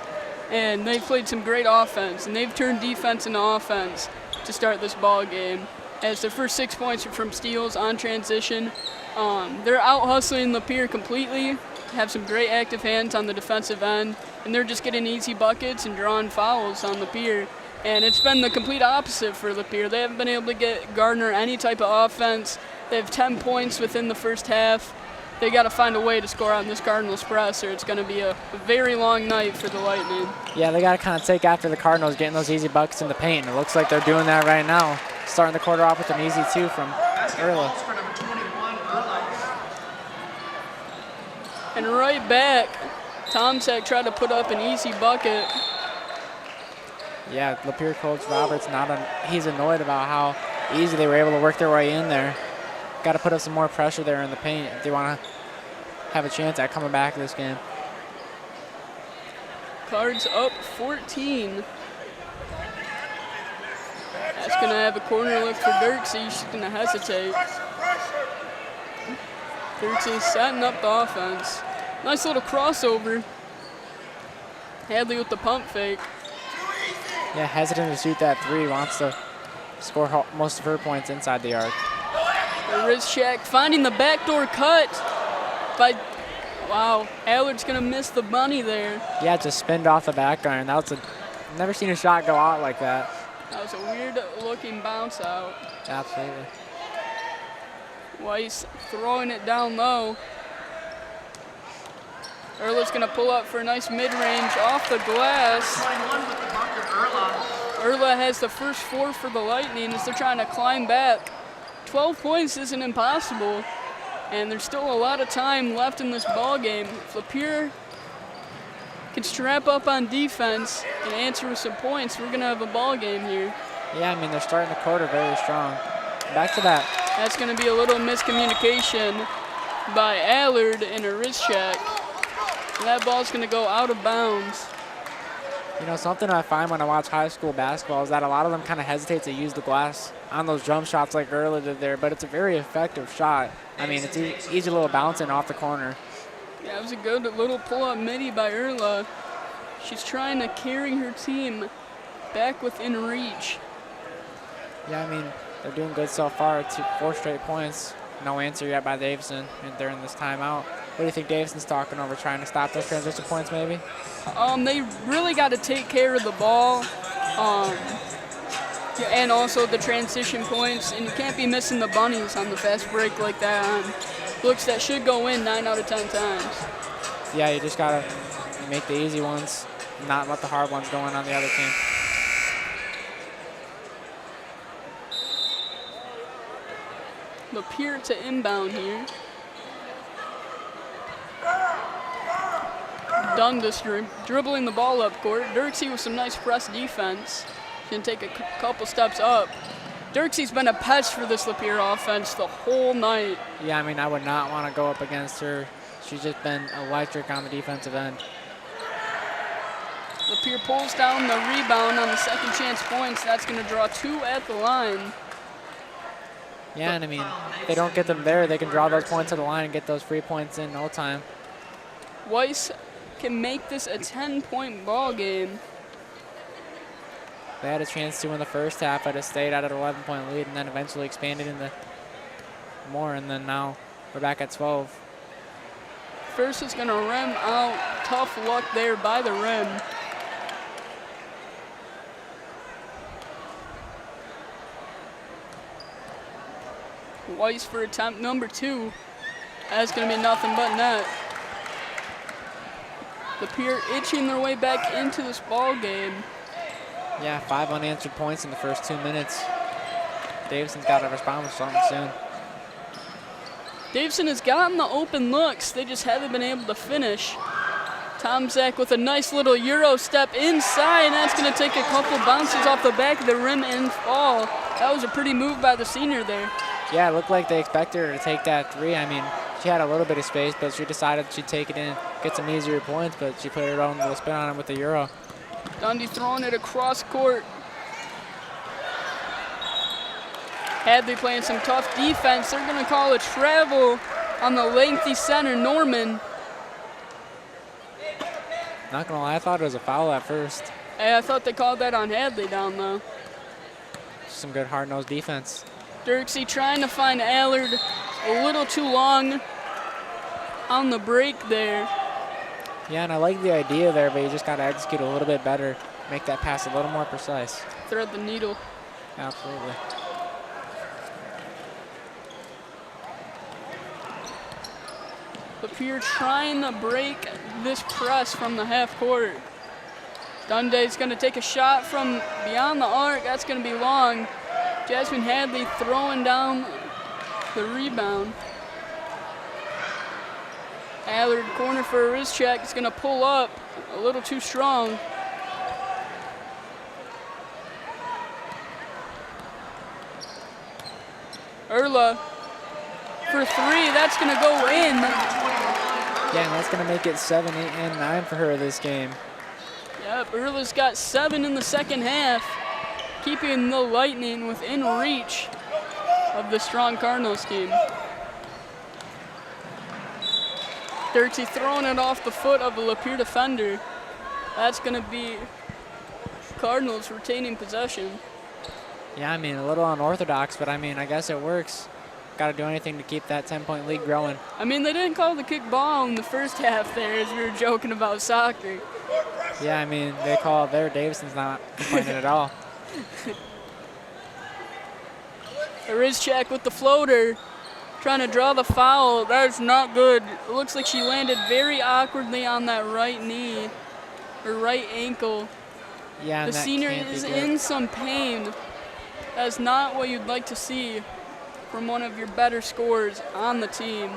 and they've played some great offense. And they've turned defense into offense to start this ball game. As their first 6 points are from steals on transition. They're out hustling Lapeer completely. Have some great active hands on the defensive end, and they're just getting easy buckets and drawing fouls on Lapeer. And it's been the complete opposite for Lapeer. They haven't been able to get Gardner any type of offense. They have 10 points within the first half. They got to find a way to score on this Cardinals press, or it's going to be a very long night for the Lightning. Yeah, they got to kind of take after the Cardinals, getting those easy buckets in the paint. It looks like they're doing that right now. Starting the quarter off with an easy 2 from Erla. And right back, Tomczak tried to put up an easy bucket. Yeah, Lapeer coach Roberts he's annoyed about how easy they were able to work their way in there. got to put up some more pressure there in the paint if they want to have a chance at coming back this game. Cards up 14. That's going to have a corner look for Dirksey. She's going to hesitate. Dirksey setting up the offense. Nice little crossover. Hadley with the pump fake. Yeah, hesitant to shoot that three. Wants to score most of her points inside the arc. The wrist check, finding the backdoor cut by, wow, Allard's going to miss the bunny there. Yeah, just spinned off the back iron. That was never seen a shot go out like that. That was a weird looking bounce out. Absolutely. Weiss throwing it down low. Erla's going to pull up for a nice mid-range off the glass. 21 with the bunker, Erla has the first 4 for the Lightning as they're trying to climb back. 12 points isn't impossible, and there's still a lot of time left in this ball game. If Lapeer can strap up on defense and answer with some points, we're going to have a ball game here. Yeah, I mean, they're starting the quarter very strong. Back to that. That's going to be a little miscommunication by Allard in a wrist check. And that ball's going to go out of bounds. You know, something I find when I watch high school basketball is that a lot of them kind of hesitate to use the glass on those jump shots like Erla did there, but it's a very effective shot. I mean, it's easy little bouncing off the corner. Yeah, it was a good little pull-up midi by Erla. She's trying to carry her team back within reach. Yeah, I mean, they're doing good so far. 4 straight points. No answer yet by Davison during this timeout. What do you think Davison's talking over, trying to stop those transition points maybe? They really got to take care of the ball. And also the transition points, and you can't be missing the bunnies on the fast break like that on looks that should go in 9 out of 10 times. Yeah, you just gotta make the easy ones, not let the hard ones go in on the other team. Lapeer to inbound here. Dundas dribbling the ball up court. Dirksey with some nice press defense. Can take a couple steps up. Dirksey's been a pest for this Lapeer offense the whole night. Yeah, I mean, I would not want to go up against her. She's just been electric on the defensive end. Lapeer pulls down the rebound on the second chance points. That's going to draw 2 at the line. Yeah, and I mean, if they don't get them there, they can draw those points to the line and get those free points in no time. Weiss can make this a 10-point ball game. They had a chance to in the first half at a state at an 11-point lead and then eventually expanded into more, and then now we're back at 12. First is going to rim out. Tough luck there by the rim. Weiss for attempt number 2. That's going to be nothing but net. Lapeer itching their way back into this ball game. Yeah, 5 unanswered points in the first 2 minutes. Davison's got to respond with something soon. Davison has gotten the open looks. They just haven't been able to finish. Tomczak with a nice little Euro step inside, and that's going to take a couple bounces off the back of the rim and fall. That was a pretty move by the senior there. Yeah, it looked like they expected her to take that 3. I mean, she had a little bit of space, but she decided she'd take it in, get some easier points, but she put her own little spin on it with the Euro. Dundee throwing it across court. Hadley playing some tough defense. They're going to call a travel on the lengthy center, Norman. Not going to lie, I thought it was a foul at first. Hey, I thought they called that on Hadley down low. Some good hard-nosed defense. Dirksey trying to find Allard a little too long on the break there. Yeah, and I like the idea there, but you just got to execute a little bit better, make that pass a little more precise. Thread the needle. Absolutely. Lapeer trying to break this press from the half court. Dundee's going to take a shot from beyond the arc. That's going to be long. Jasmine Hadley throwing down the rebound. Allard corner for a wrist check. It's going to pull up a little too strong. Erla for three. That's going to go in. Yeah, and that's going to make it 7, 8, and 9 for her this game. Yep, Erla's got 7 in the second half, keeping the Lightning within reach of the strong Cardinals team. Dirty throwing it off the foot of a Lapeer defender. That's going to be Cardinals retaining possession. Yeah, I mean, a little unorthodox, but I mean, I guess it works. Got to do anything to keep that 10-point lead growing. I mean, they didn't call the kick ball in the first half there as we were joking about soccer. Yeah, I mean, they call it there. Davison's not complaining at all. Rizchak with the floater, trying to draw the foul. That is not good. It looks like she landed very awkwardly on that right knee, or right ankle. Yeah, The senior is in some pain. That's not what you'd like to see from one of your better scorers on the team.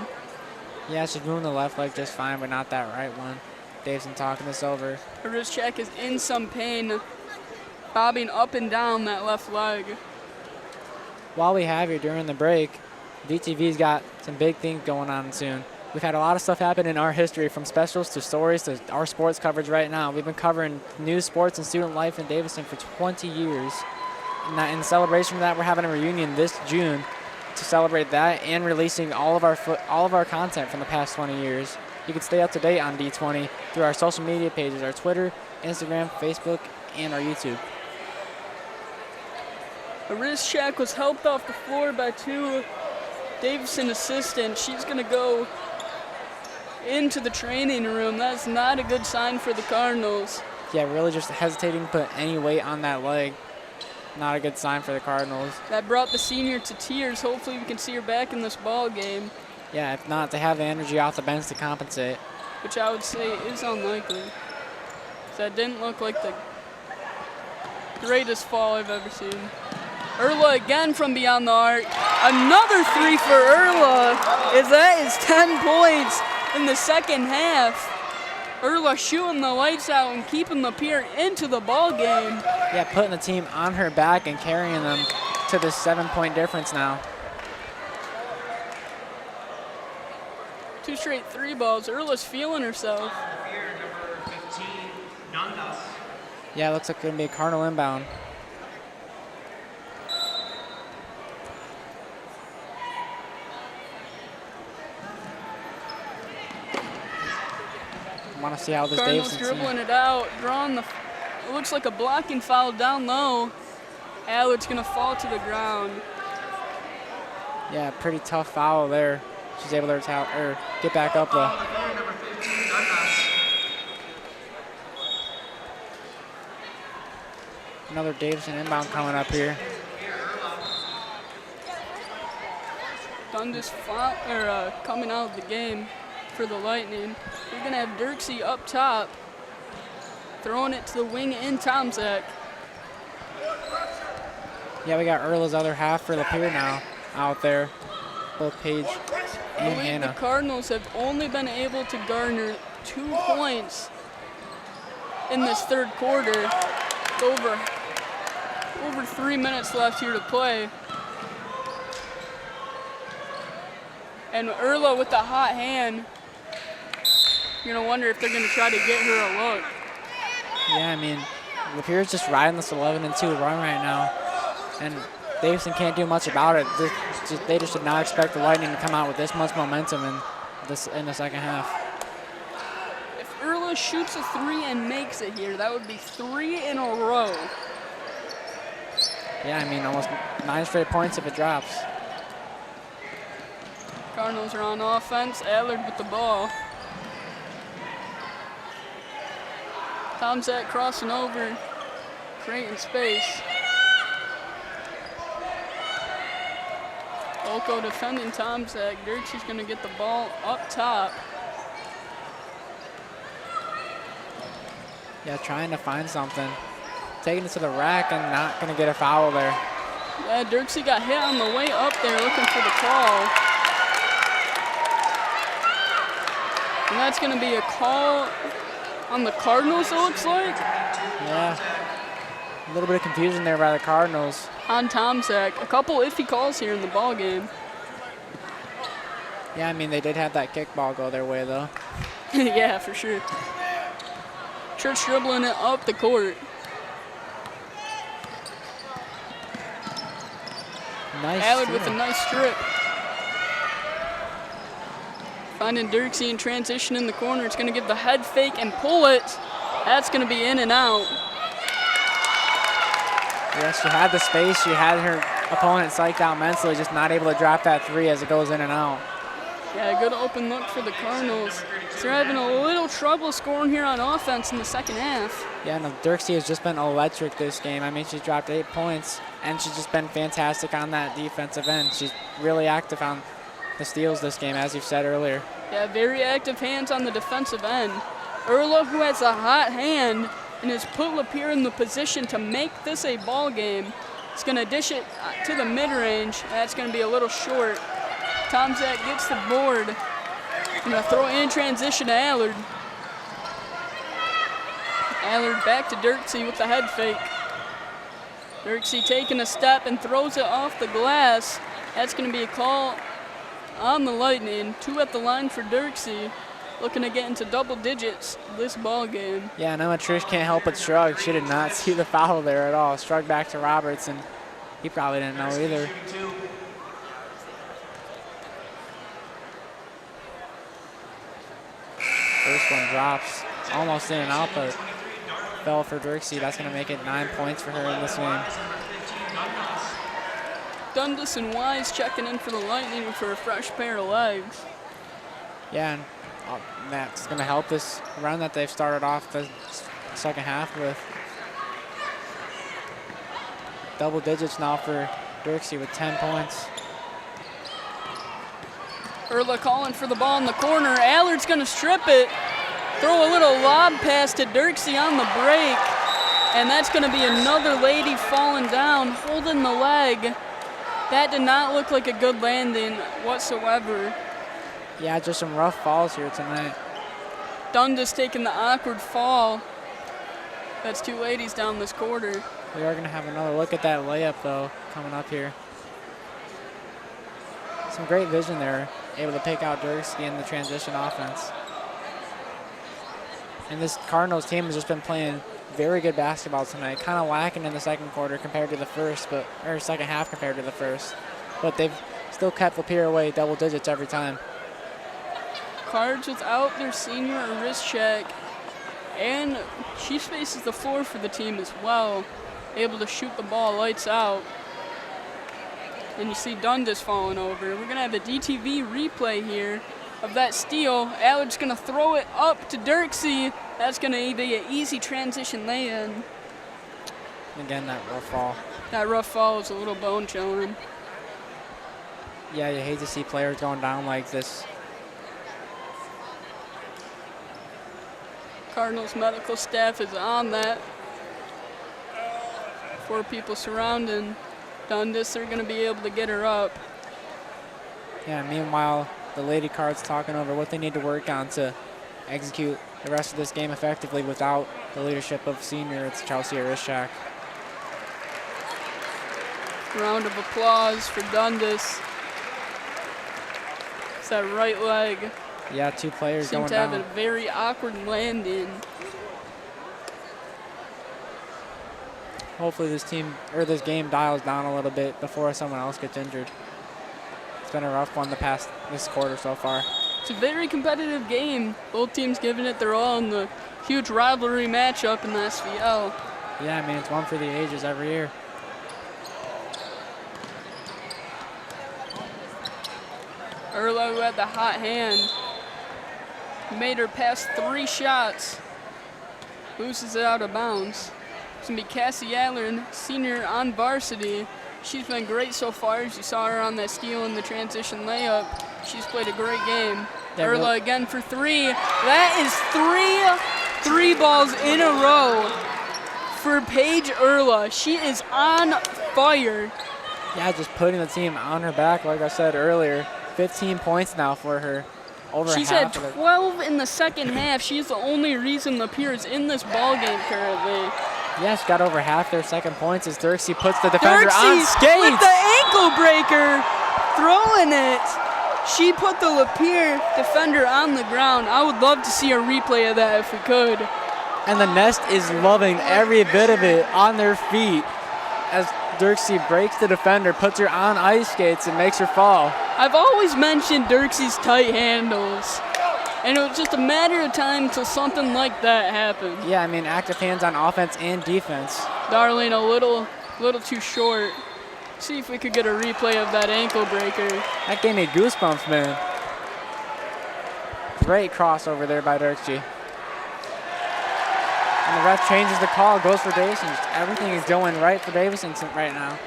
Yeah, she's moving the left leg just fine, but not that right one. Davison talking this over. Rizchak is in some pain, bobbing up and down that left leg. While we have you during the break, DTV's got some big things going on soon. We've had a lot of stuff happen in our history, from specials to stories to our sports coverage right now. We've been covering news, sports, and student life in Davison for 20 years. And in celebration of that, we're having a reunion this June to celebrate that and releasing all of our content from the past 20 years. You can stay up to date on D20 through our social media pages, our Twitter, Instagram, Facebook, and our YouTube. Rizchak was helped off the floor by two Davison assistants. She's going to go into the training room. That's not a good sign for the Cardinals. Yeah, really just hesitating to put any weight on that leg. Not a good sign for the Cardinals. That brought the senior to tears. Hopefully we can see her back in this ball game, Yeah, if not, they have the energy off the bench to compensate. which I would say is unlikely. That didn't look like the greatest fall I've ever seen. Erla again from beyond the arc. Another three for Erla. That is 10 points in the second half. Erla shooting the lights out and keeping Lapeer into the ball game. Yeah, putting the team on her back and carrying them to this 7-point difference now. 2 straight 3 balls. Erla's feeling herself. Here, number 15, Nandas. Yeah, it looks like it's going to be a Cardinal inbound. I want to see how this Cardinals Davison dribbling team. it out, drawing the. It looks like a blocking foul down low. Allard's gonna fall to the ground. Yeah, pretty tough foul there. She's able to get back up though. Here, number 15, Nandas. Another Davison inbound coming up here. Dundas coming out of the game for the Lightning. We're gonna have Dirksey up top, throwing it to the wing in Tomzak. Yeah, we got Erla's other half for Lapeer now out there. Both Paige I and believe Hannah. the Cardinals have only been able to garner 2 points in this third quarter. Over 3 minutes left here to play. And Erla with the hot hand. You're gonna wonder if they're gonna try to get her a look. Yeah, I mean, Lapeer's just riding this 11-2 run right now, and Davison can't do much about it. They just did not expect the Lightning to come out with this much momentum in the second half. If Erla shoots a 3 and makes it here, that would be 3 in a row. Yeah, I mean, almost 9 straight points if it drops. Cardinals are on offense. Allard with the ball. Tomzak crossing over, creating space. Olko defending Tomzak. Dirksy's going to get the ball up top. Yeah, trying to find something. Taking it to the rack and not going to get a foul there. Yeah, Dirksy got hit on the way up there looking for the call. And that's going to be a call on the Cardinals, it looks like. Yeah, a little bit of confusion there by the Cardinals. On Tomzak. A couple iffy calls here in the ball game. Yeah, I mean, they did have that kickball go their way, though. Yeah, for sure. Church dribbling it up the court. Nice. Allard with a steal. nice strip. Finding Dirksey in transition in the corner. It's going to give the head fake and pull it. That's going to be in and out. Yes, she had the space. She had her opponent psyched out mentally, just not able to drop that three as it goes in and out. Yeah, good open look for the Cardinals. They're having a little trouble scoring here on offense in the second half. Yeah, no, Dirksey has just been electric this game. I mean, she's dropped 8 points, and she's just been fantastic on that defensive end. She's really active on the steals this game, as you've said earlier. Yeah, very active hands on the defensive end. Erla, who has a hot hand and has put Lapeer in the position to make this a ball game, is going to dish it to the mid-range. That's going to be a little short. Tomzak gets the board. Going to throw in transition to Allard. Allard back to Dirksey with the head fake. Dirksey taking a step and throws it off the glass. That's going to be a call on the Lightning. 2 at the line for Dirksey. Looking to get into double digits this ball game. Yeah, I know Trish can't help but shrug. She did not see the foul there at all. Shrugged back to Roberts, and he probably didn't know either. First one drops, almost in and out, but fell for Dirksey. That's going to make it 9 points for her in this game. Dundas and Wise checking in for the Lightning for a fresh pair of legs. Yeah, and that's going to help this run that they've started off the second half with. Double digits now for Dirksey with 10 points. Erla calling for the ball in the corner. Allard's going to strip it. Throw a little lob pass to Dirksey on the break. And that's going to be another lady falling down, holding the leg. That did not look like a good landing whatsoever. Yeah, just some rough falls here tonight. Dundas taking the awkward fall. That's 2 ladies down this quarter. We are going to have another look at that layup, though, coming up here. Some great vision there, able to pick out Dirksey in the transition offense. And this Cardinals team has just been playing very good basketball tonight, kind of lacking in the second quarter compared to the first, or second half compared to the first. But they've still kept Lapeer away double digits every time. Cards without their senior Arischak, and she spaces the floor for the team as well, able to shoot the ball lights out. And you see Dundas falling over. We're going to have a DTV replay here of that steal. Allard's going to throw it up to Dirksey. That's going to be an easy transition lay-in. Again, that rough fall. That rough fall is a little bone chilling. Yeah, you hate to see players going down like this. Cardinals medical staff is on that. 4 people surrounding Dundas. They're going to be able to get her up. Yeah, meanwhile, the Lady Cards talking over what they need to work on to execute the rest of this game effectively without the leadership of senior. It's Chelsea Arischak. Round of applause for Dundas. It's that right leg. Yeah, 2 players Seemed going to have down. a very awkward landing. Hopefully this game dials down a little bit before someone else gets injured. It's been a rough one this quarter so far. It's a very competitive game. Both teams giving it their all in the huge rivalry matchup in the SVL. Yeah, I mean, it's one for the ages every year. Erlo, who had the hot hand, made her pass 3 shots. Loses it out of bounds. It's going to be Cassie Allard, senior on varsity. She's been great so far. As you saw her on that steal in the transition layup. She's played a great game. Yeah, Erla again for 3. That is 3 balls in a row for Paige Erla. She is on fire. Yeah, just putting the team on her back, like I said earlier. 15 points now for her. She's had 12 in the second half. She's the only reason Lapeer is in this ball game currently. Yes, got over half their second points as Dirksey puts the defender on skates. With the ankle breaker, throwing it. She put the Lapeer defender on the ground. I would love to see a replay of that if we could. And the Nest is loving every bit of it on their feet as Dirksey breaks the defender, puts her on ice skates, and makes her fall. I've always mentioned Dirksey's tight handles, and it was just a matter of time until something like that happened. Yeah, I mean, active hands on offense and defense. Darlene a little too short. See if we could get a replay of that ankle breaker. That gave me goosebumps, man. Great crossover there by Dirksey. And the ref changes the call, goes for Davison. Everything is going right for Davison right now.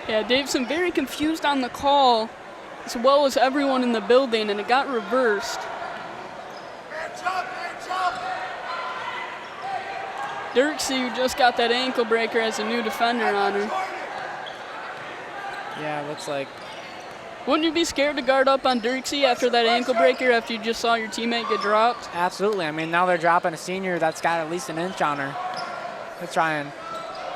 Yeah, Davison very confused on the call, as well as everyone in the building, and it got reversed. Dirksey, who just got that ankle breaker, has a new defender on her. Yeah, looks like. Wouldn't you be scared to guard up on Dirksey after that ankle breaker after you just saw your teammate get dropped? Absolutely. I mean, now they're dropping a senior that's got at least an inch on her. Let's try and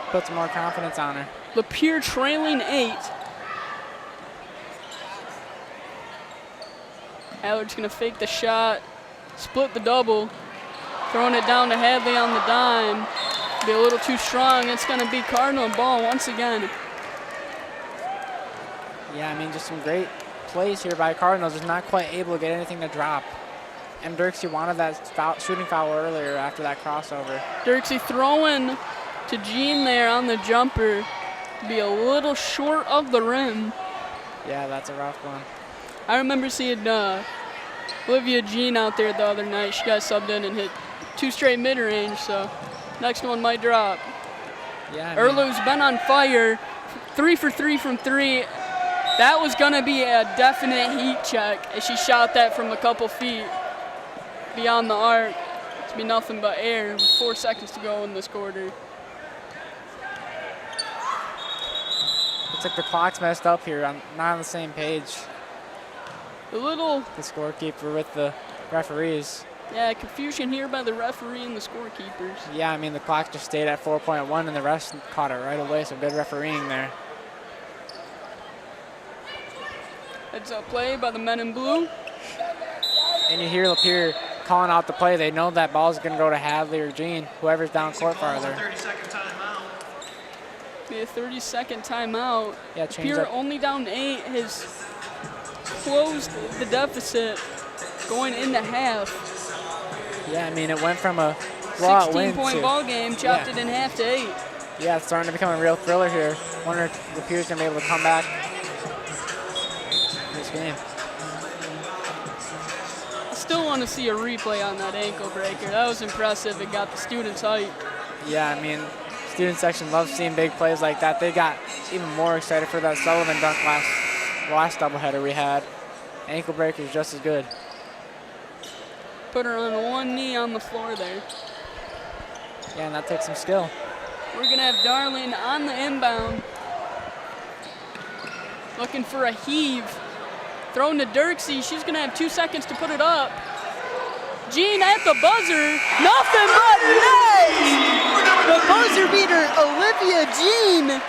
put some more confidence on her. Lapeer trailing 8. Allard's gonna fake the shot, split the double, throwing it down to Hadley on the dime. Be a little too strong. It's gonna be Cardinal ball once again. Yeah, I mean, just some great plays here by Cardinals. Just not quite able to get anything to drop. And Dirksey wanted that shooting foul earlier after that crossover. Dirksey throwing to Jean there on the jumper. Be a little short of the rim. Yeah, that's a rough one. I remember seeing Olivia Jean out there the other night. She got subbed in and hit 2 straight mid-range, so next one might drop. Yeah, I mean, Erlu's been on fire. 3 for 3 from 3. That was going to be a definite heat check as she shot that from a couple feet beyond the arc. It's be nothing but air. 4 seconds to go in this quarter. looks like the clock's messed up here. I'm not on the same page. The scorekeeper with the referees. Yeah, confusion here by the referee and the scorekeepers. Yeah, I mean, the clock just stayed at 4.1 and the refs caught it right away, so good refereeing there. Heads up play by the men in blue. And you hear Lapeer calling out the play. They know that ball's going to go to Hadley or Jean, whoever's down court farther. 30-second timeout. Be a 30-second timeout. Yeah, change Lapeer up. only down 8 has closed the deficit going into half. Yeah, I mean, it went from a blowout win 16-point to, ball game, chopped it in half to 8. yeah, it's starting to become a real thriller here. Wonder if Lapeer's going to be able to come back in this game. Still want to see a replay on that ankle breaker. That was impressive. It got the students hyped. Yeah, I mean, student section loves seeing big plays like that. They got even more excited for that Sullivan dunk last doubleheader we had. Ankle breaker is just as good. Put her on one knee on the floor there. Yeah, and that takes some skill. We're going to have Darling on the inbound. Looking for a heave. Thrown to Dirksey. She's going to have 2 seconds to put it up. Jean at the buzzer. Nothing but net! The buzzer beater, Olivia Jean,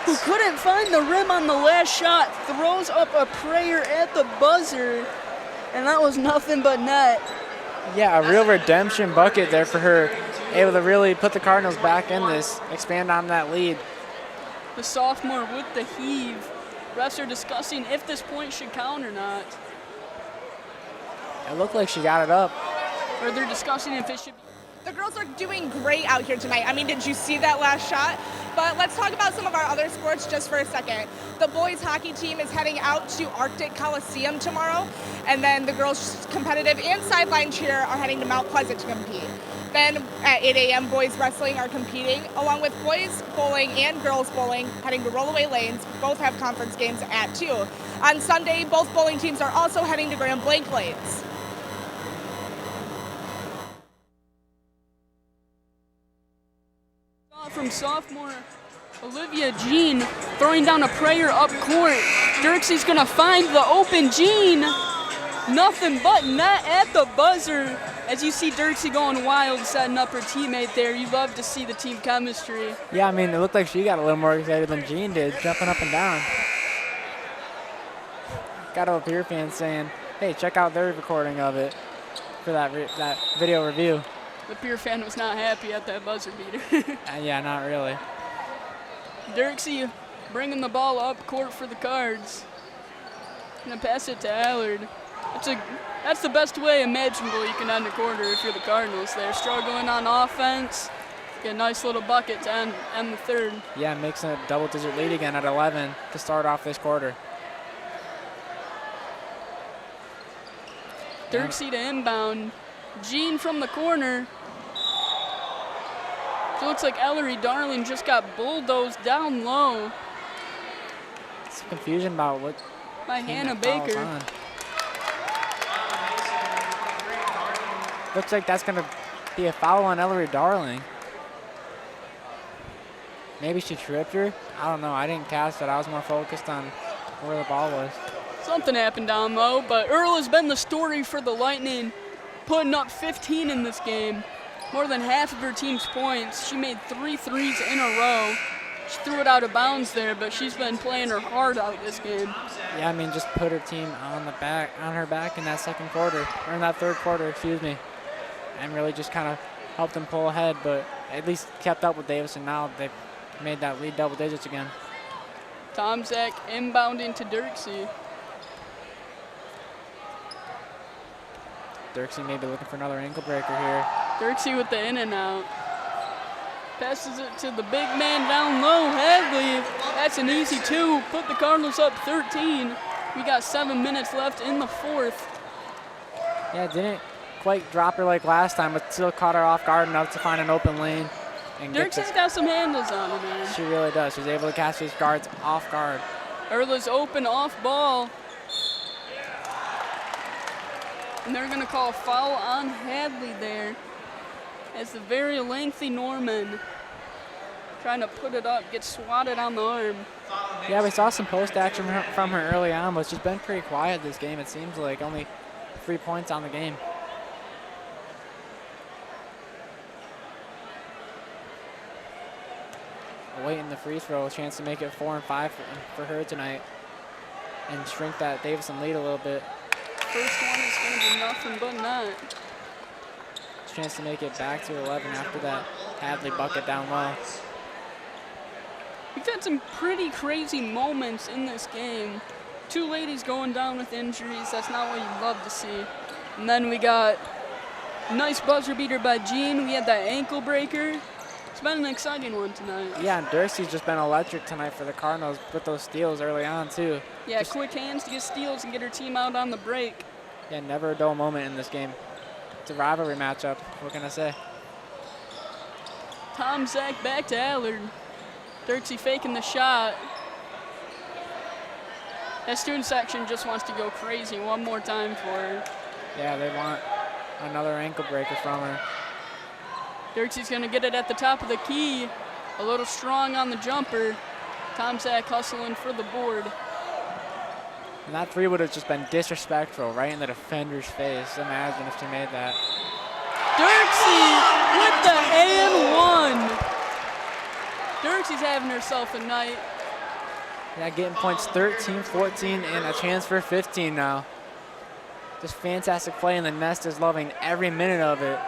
who couldn't find the rim on the last shot, throws up a prayer at the buzzer, and that was nothing but net. Yeah, a real redemption bucket there for her. Able to really put the Cardinals back in this, expand on that lead. The sophomore with the heave. Refs are discussing if this point should count or not. It looked like she got it up. Or they're discussing if it should be. The girls are doing great out here tonight. I mean, did you see that last shot? But let's talk about some of our other sports just for a second. The boys hockey team is heading out to Arctic Coliseum tomorrow, and then the girls competitive and sideline cheer are heading to Mount Pleasant to compete. Then at 8 a.m., boys wrestling are competing, along with boys bowling and girls bowling heading to Rollaway Lanes. Both have conference games at 2. On Sunday, both bowling teams are also heading to Grand Blanc Lanes. From sophomore Olivia Jean throwing down a prayer up court. Dirksey's gonna find the open Jean. Nothing but net at the buzzer. As you see Dirksey going wild, setting up her teammate there. You love to see the team chemistry. Yeah, I mean, it looked like she got a little more excited than Jean did, jumping up and down. got a Lapeer fan saying, hey, check out their recording of it for that video review. The Lapeer fan was not happy at that buzzer beater. Yeah, not really. Dirksey bringing the ball up court for the Cards. Gonna pass it to Allard. That's the best way imaginable you can end a quarter if you're the Cardinals. They're struggling on offense. Get a nice little bucket to end the third. Yeah, makes a double-digit lead again at 11 to start off this quarter. Dirksey to inbound. Jean from the corner. It looks like Ellery Darling just got bulldozed down low Some confusion about what by team Hannah that foul's Baker. on. Looks like that's going to be a foul on Ellery Darling. Maybe she tripped her. I don't know. I didn't cast it. I was more focused on where the ball was. Something happened down low, but Earl has been the story for the Lightning, putting up 15 in this game. More than half of her team's points. She made 3 threes in a row. She threw it out of bounds there, but she's been playing her heart out this game. Yeah, I mean, just put her team on her back in that second quarter, or in that third quarter, excuse me, and really just kind of helped them pull ahead, but at least kept up with Davison. Now they've made that lead double digits again. Tomczak inbounding to Dirksey. Dirksey may be looking for another ankle breaker here. Dirksey with the in and out. Passes it to the big man down low, Hadley. That's an easy 2. Put the Cardinals up 13. We got 7 minutes left in the fourth. Yeah, didn't quite drop her like last time, but still caught her off guard enough to find an open lane. And Dirksey's got some handles on her, man. She really does. She's able to catch these guards off guard. Erla's open off ball. And they're going to call a foul on Hadley there, as the very lengthy Norman trying to put it up, gets swatted on the arm. Yeah, we saw some post action from her early on, but she's been pretty quiet this game. It seems like only 3 points on the game. Waiting the free throw, a chance to make it 4 and 5 for her tonight and shrink that Davison lead a little bit. First one is going to be nothing but net. Chance to make it back to 11 after that Hadley bucket down low. We've had some pretty crazy moments in this game. 2 ladies going down with injuries. That's not what you'd love to see. And then we got a nice buzzer beater by Jean. We had that ankle breaker. It's been an exciting one tonight. Yeah, and Dirksey's just been electric tonight for the Cardinals with those steals early on too. Yeah, just quick hands to get steals and get her team out on the break. Yeah, never a dull moment in this game. It's a rivalry matchup. What can I say? Tomczak back to Allard. Dirksey faking the shot. That student section just wants to go crazy one more time for her. Yeah, they want another ankle breaker from her. Dirksey's going to get it at the top of the key. A little strong on the jumper. Tomczak hustling for the board. And that 3 would have just been disrespectful right in the defender's face. Imagine if she made that. Dirksey with the and 1. Dirksey's having herself a night. Yeah, getting points 13, 14, and a chance for 15 now. Just fantastic play, and the Nest is loving every minute of it.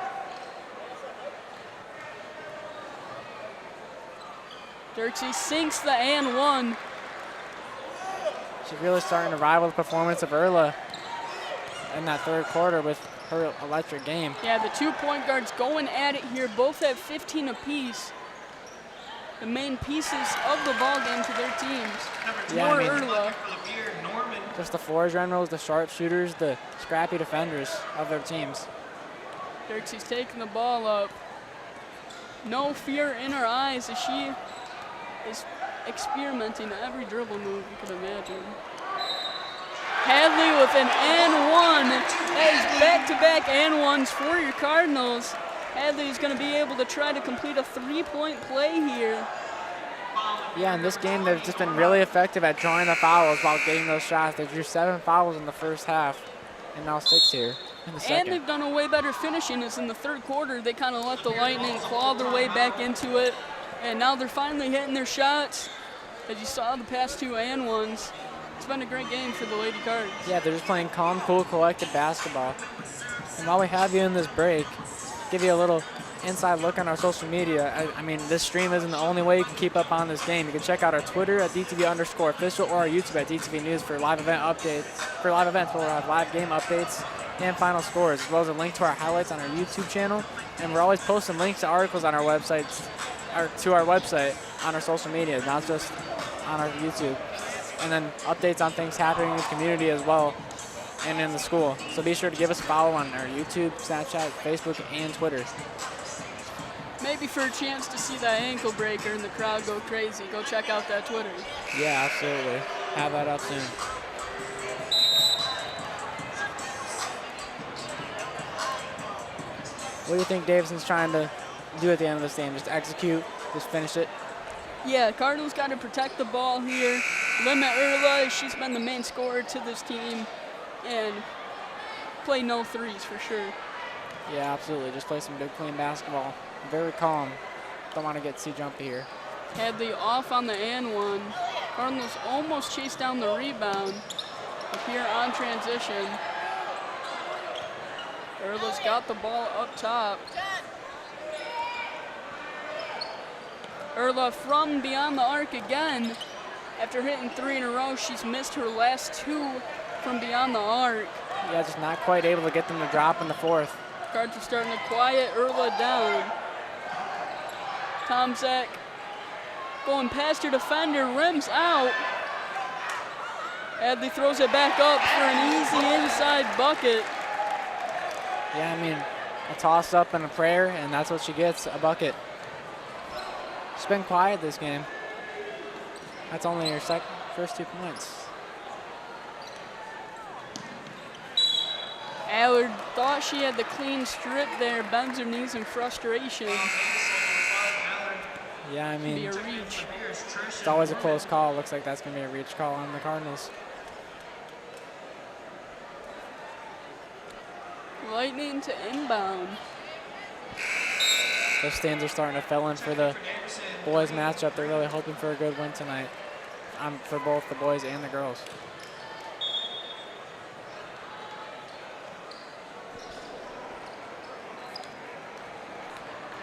Dirksey sinks the and 1. She's really starting to rival the performance of Erla in that third quarter with her electric game. Yeah, the 2 point guards going at it here, both at 15 apiece. The main pieces of the ball game to their teams. Yeah, More I mean, Erla. just the floor generals, the sharpshooters, the scrappy defenders of their teams. Dirksey's taking the ball up. No fear in her eyes as she is experimenting every dribble move you could imagine. Hadley with an and 1. That is back-to-back and 1s for your Cardinals. Hadley is going to be able to try to complete a 3-point play here. Yeah, in this game, they've just been really effective at drawing the fouls while getting those shots. They drew 7 fouls in the first half, and now 6 here in the second. And they've done a way better finishing as in the third quarter. They kind of let the Lightning claw their way back into it, and now they're finally hitting their shots. As you saw the past 2 and 1s. it's been a great game for the Lady Cards. Yeah, they're just playing calm, cool, collected basketball. And while we have you in this break, give you a little inside look on our social media. I mean, this stream isn't the only way you can keep up on this game. You can check out our Twitter at DTV_official or our YouTube at DTV News for live event updates. For live events, we'll have live game updates and final scores, as well as a link to our highlights on our YouTube channel. And we're always posting links to articles on our websites, or to our website on our social media, not just on our YouTube. And then updates on things happening in the community as well and in the school. So be sure to give us a follow on our YouTube, Snapchat, Facebook, and Twitter. Maybe for a chance to see that ankle breaker and the crowd go crazy, go check out that Twitter. Yeah, absolutely. Have that up soon. What do you think Davison's trying to do at the end of this game? Just execute, just finish it? Yeah, Cardinals got to protect the ball here, limit Erla. She's been the main scorer to this team, and play no threes for sure. Yeah, absolutely. Just play some good, clean basketball. Very calm. Don't want to get too jumpy here. Hadley off on the and one. Cardinals almost chased down the rebound. Lapeer on transition. Erla's got the ball up top. Erla from beyond the arc again. After hitting 3 in a row, she's missed her last 2 from beyond the arc. Yeah, just not quite able to get them to drop in the fourth. Cards are starting to quiet Erla down. Tomzak going past her defender, rims out. Hadley throws it back up for an easy inside bucket. Yeah, I mean, a toss-up and a prayer, and that's what she gets, a bucket. She's been quiet this game. That's only her first 2 points. Allard thought she had the clean strip there, bends her knees in frustration. Yeah, I mean, Be a reach. it's always a close call. Looks like that's going to be a reach call on the Cardinals. Lightning to inbound. Those stands are starting to fill in for the boys matchup. They're really hoping for a good win tonight for both the boys and the girls.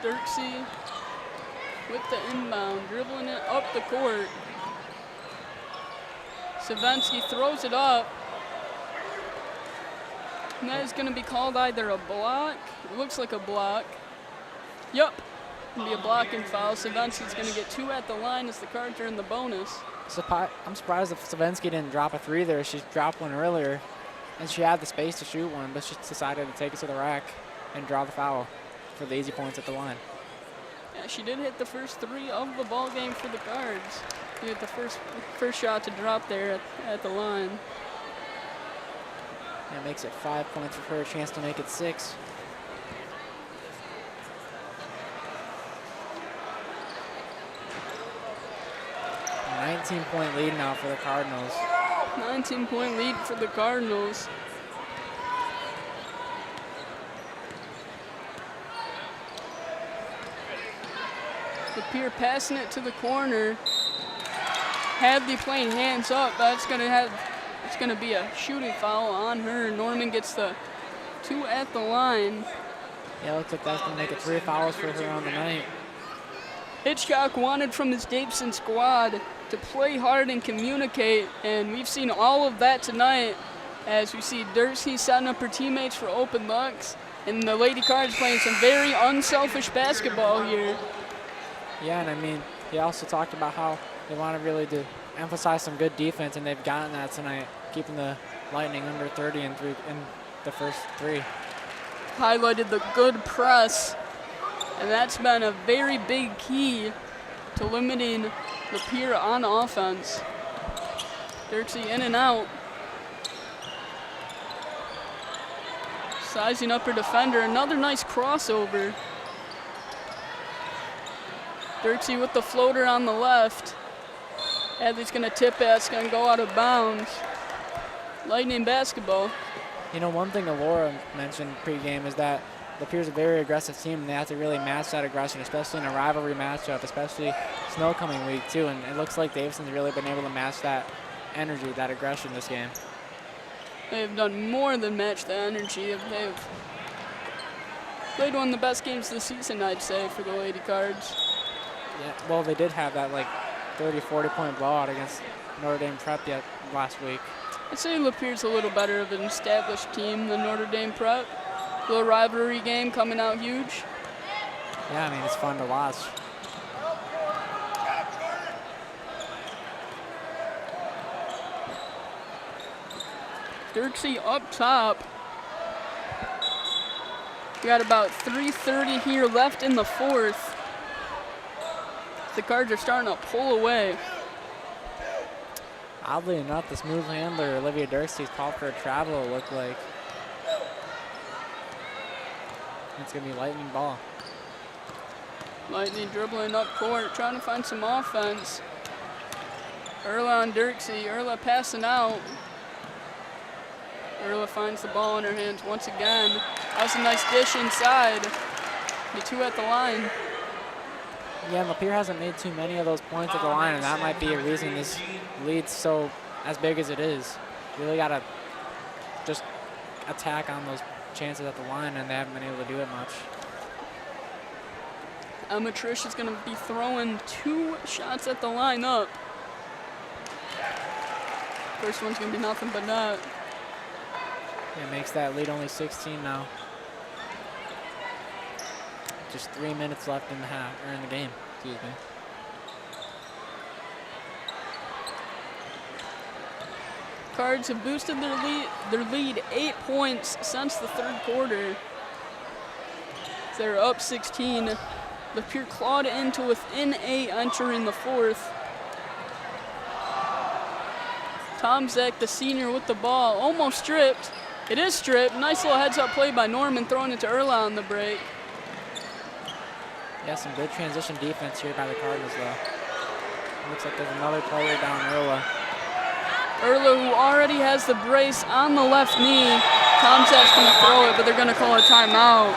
Dirksey with the inbound, dribbling it up the court. Savensky throws it up. And that is going to be called either a block. It looks like a block. Yup. It'll be a blocking foul. Savensky's going to get 2 at the line as the Cards are in the bonus. I'm surprised if Savensky didn't drop a 3 there. She dropped one earlier, and she had the space to shoot one, but she decided to take it to the rack and draw the foul for the easy points at the line. Yeah, she did hit the first 3 of the ball game for the Cards. She hit the first shot to drop there at the line. That makes it 5 points for her, a chance to make it 6. A 19-point lead now for the Cardinals. 19-point lead for the Cardinals. Lapeer passing it to the corner. Hadley playing hands up. It's gonna be a shooting foul on her. Norman gets the 2 at the line. Yeah, looks like that's gonna make it 3 fouls for her on the night. Hitchcock wanted from his Davison squad to play hard and communicate, and we've seen all of that tonight as we see Dirksey setting up her teammates for open looks, and the Lady Cards playing some very unselfish basketball here. Yeah, and I mean, he also talked about how they want to really emphasize some good defense, and they've gotten that tonight, keeping the Lightning under 30 in the first 3. Highlighted the good press, and that's been a very big key to limiting Lapeer on offense. Dirksey in and out. Sizing up her defender, another nice crossover. Dirksey with the floater on the left. Hadley's gonna tip it, it's gonna go out of bounds. Lightning basketball. You know, one thing Alora mentioned pregame is that Lapeer's a very aggressive team, and they have to really match that aggression, especially in a rivalry matchup, especially snow coming week too. And it looks like Davison's really been able to match that energy, that aggression this game. They've done more than match the energy. They've played one of the best games of the season, I'd say, for the Lady Cards. Yeah, well, they did have that like 30, 40-point blowout against Notre Dame Prep yet last week. I'd say Lapeer's a little better of an established team than Notre Dame Prep. A little rivalry game coming out huge. Yeah, I mean, it's fun to watch. Dirksey up top. We got about 3:30 here left in the fourth. The Cards are starting to pull away. Oddly enough, the smooth handler, Olivia Dirksey's called for a travel, it looked like. It's going to be lightning ball. Lightning dribbling up court, trying to find some offense. Erla on Dirksey. Erla passing out. Erla finds the ball in her hands once again. That was a nice dish inside. The two at the line. Yeah, Lapeer hasn't made too many of those points at the line, and that might be a reason this lead's so as big as it is. You really got to just attack on those chances at the line, and they haven't been able to do it much. Emma Trish is going to be throwing 2 shots at the line up. First one's going to be nothing but net. It makes that lead only 16 now. Just 3 minutes left in the half, or in the game, excuse me. Cards have boosted their lead 8 points since the third quarter. They're up 16. Lapeer clawed into within 8 entering the fourth. Tomzek, the senior, with the ball, almost stripped. It is stripped. Nice little heads-up play by Norman, throwing it to Erla on the break. Yeah, some good transition defense here by the Cardinals, though. Looks like there's another player down Erla. Erla, who already has the brace on the left knee. Tomzek's going to throw it, but they're going to call a timeout.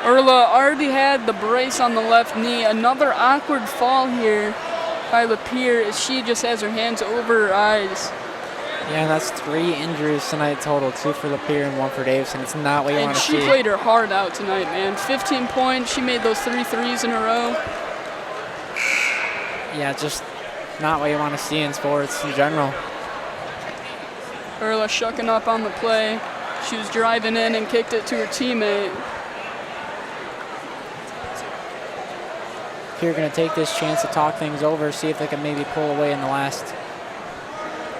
Erla already had the brace on the left knee. Another awkward fall here by Lapeer as she just has her hands over her eyes. Yeah, that's 3 injuries tonight total, 2 for Lapeer and 1 for Davison. It's not what you want to see. And she played her heart out tonight, man. 15 points. She made those 3 threes in a row. Yeah, just not what you want to see in sports in general. Erla shucking up on the play. She was driving in and kicked it to her teammate. Here going to take this chance to talk things over, see if they can maybe pull away in the last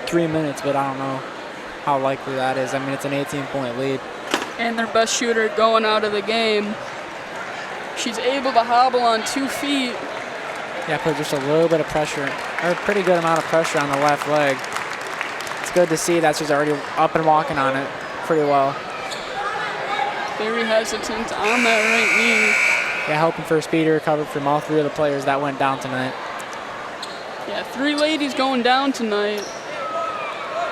3 minutes, but I don't know how likely that is. I mean, it's an 18-point lead. And their best shooter going out of the game. She's able to hobble on 2 feet. Yeah, put just a little bit of pressure, or a pretty good amount of pressure on the left leg. It's good to see that she's already up and walking on it pretty well. Very hesitant on that right knee. Yeah, hoping for a speedy recovery from all 3 of the players that went down tonight. Yeah, 3 ladies going down tonight.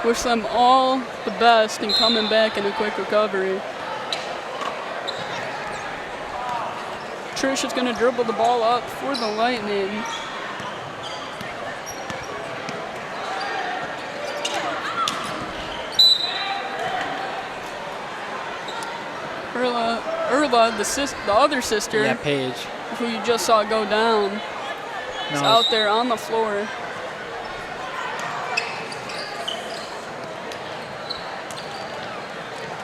Wish them all the best in coming back in a quick recovery. Trish is going to dribble the ball up for the Lightning. Erla, the other sister, Yeah, Paige. who you just saw go down, is out there on the floor.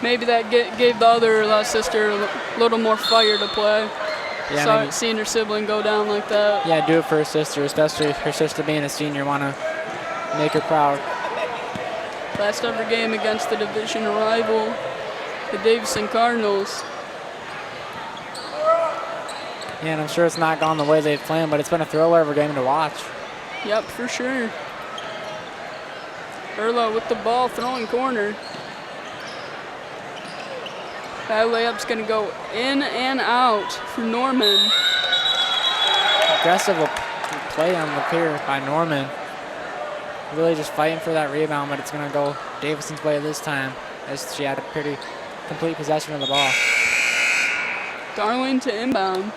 Maybe that gave the other sister a little more fire to play. Yeah, Seeing her sibling go down like that. Yeah, do it for her sister, especially her sister being a senior. Want to make her proud. Last ever game against the division rival, the Davison Cardinals. Yeah, and I'm sure it's not gone the way they've planned, but it's been a thriller of a game to watch. Yep, for sure. Erla with the ball, throwing corner. That layup's going to go in and out for Norman. Aggressive play on Lapeer by Norman. Really just fighting for that rebound, but it's going to go Davison's way this time, as she had a pretty complete possession of the ball. Darling to inbound.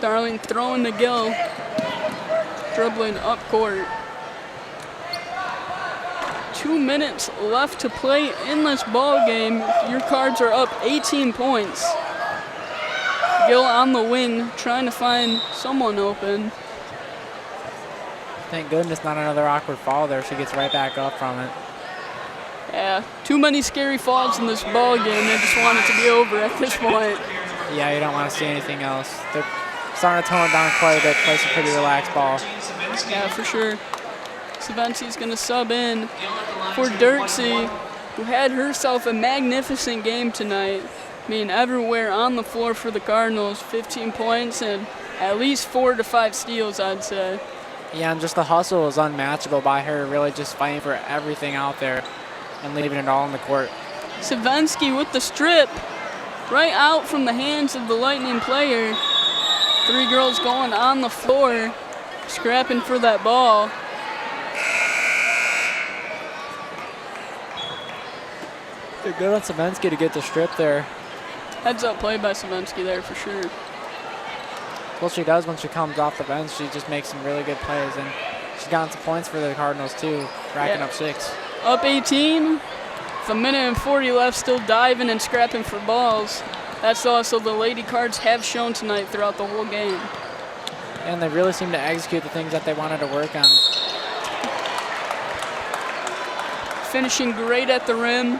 Darling throwing to Gill. Dribbling up court. 2 minutes left to play in this ball game. Your Cards are up 18 points. Gill on the wing, trying to find someone open. Thank goodness not another awkward fall there. She gets right back up from it. Yeah, too many scary falls in this ball game. I just want it to be over at this point. Yeah, you don't want to see anything else. They're starting to tone it down quite a bit, play some pretty relaxed ball. Yeah, for sure. Savenski's going to sub in for Dirksey, who had herself a magnificent game tonight, being everywhere on the floor for the Cardinals. 15 points and at least 4 to 5 steals, I'd say. Yeah, and just the hustle is unmatchable by her, really just fighting for everything out there and leaving it all on the court. Savenski with the strip, right out from the hands of the Lightning player. 3 girls going on the floor, scrapping for that ball. They're good on Savenski to get the strip there. Heads up play by Savenski there for sure. What she does when she comes off the bench, she just makes some really good plays, and she's gotten some points for the Cardinals too, racking up 6. Up 18, with a minute and 40 left, still diving and scrapping for balls. That's also the Lady Cards have shown tonight throughout the whole game. And they really seem to execute the things that they wanted to work on. Finishing great at the rim.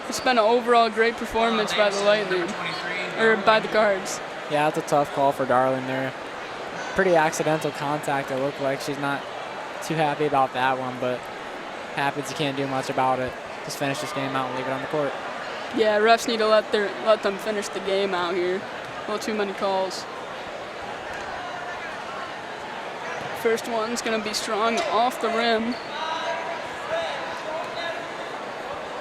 It's been an overall great performance by the Lightning, or by the Cards. Yeah, it's a tough call for Darling there. Pretty accidental contact, it looked like. She's not too happy about that one, but happens, you can't do much about it. Just finish this game out and leave it on the court. Yeah, refs need to let them finish the game out here. A little too many calls. First one's gonna be strong off the rim.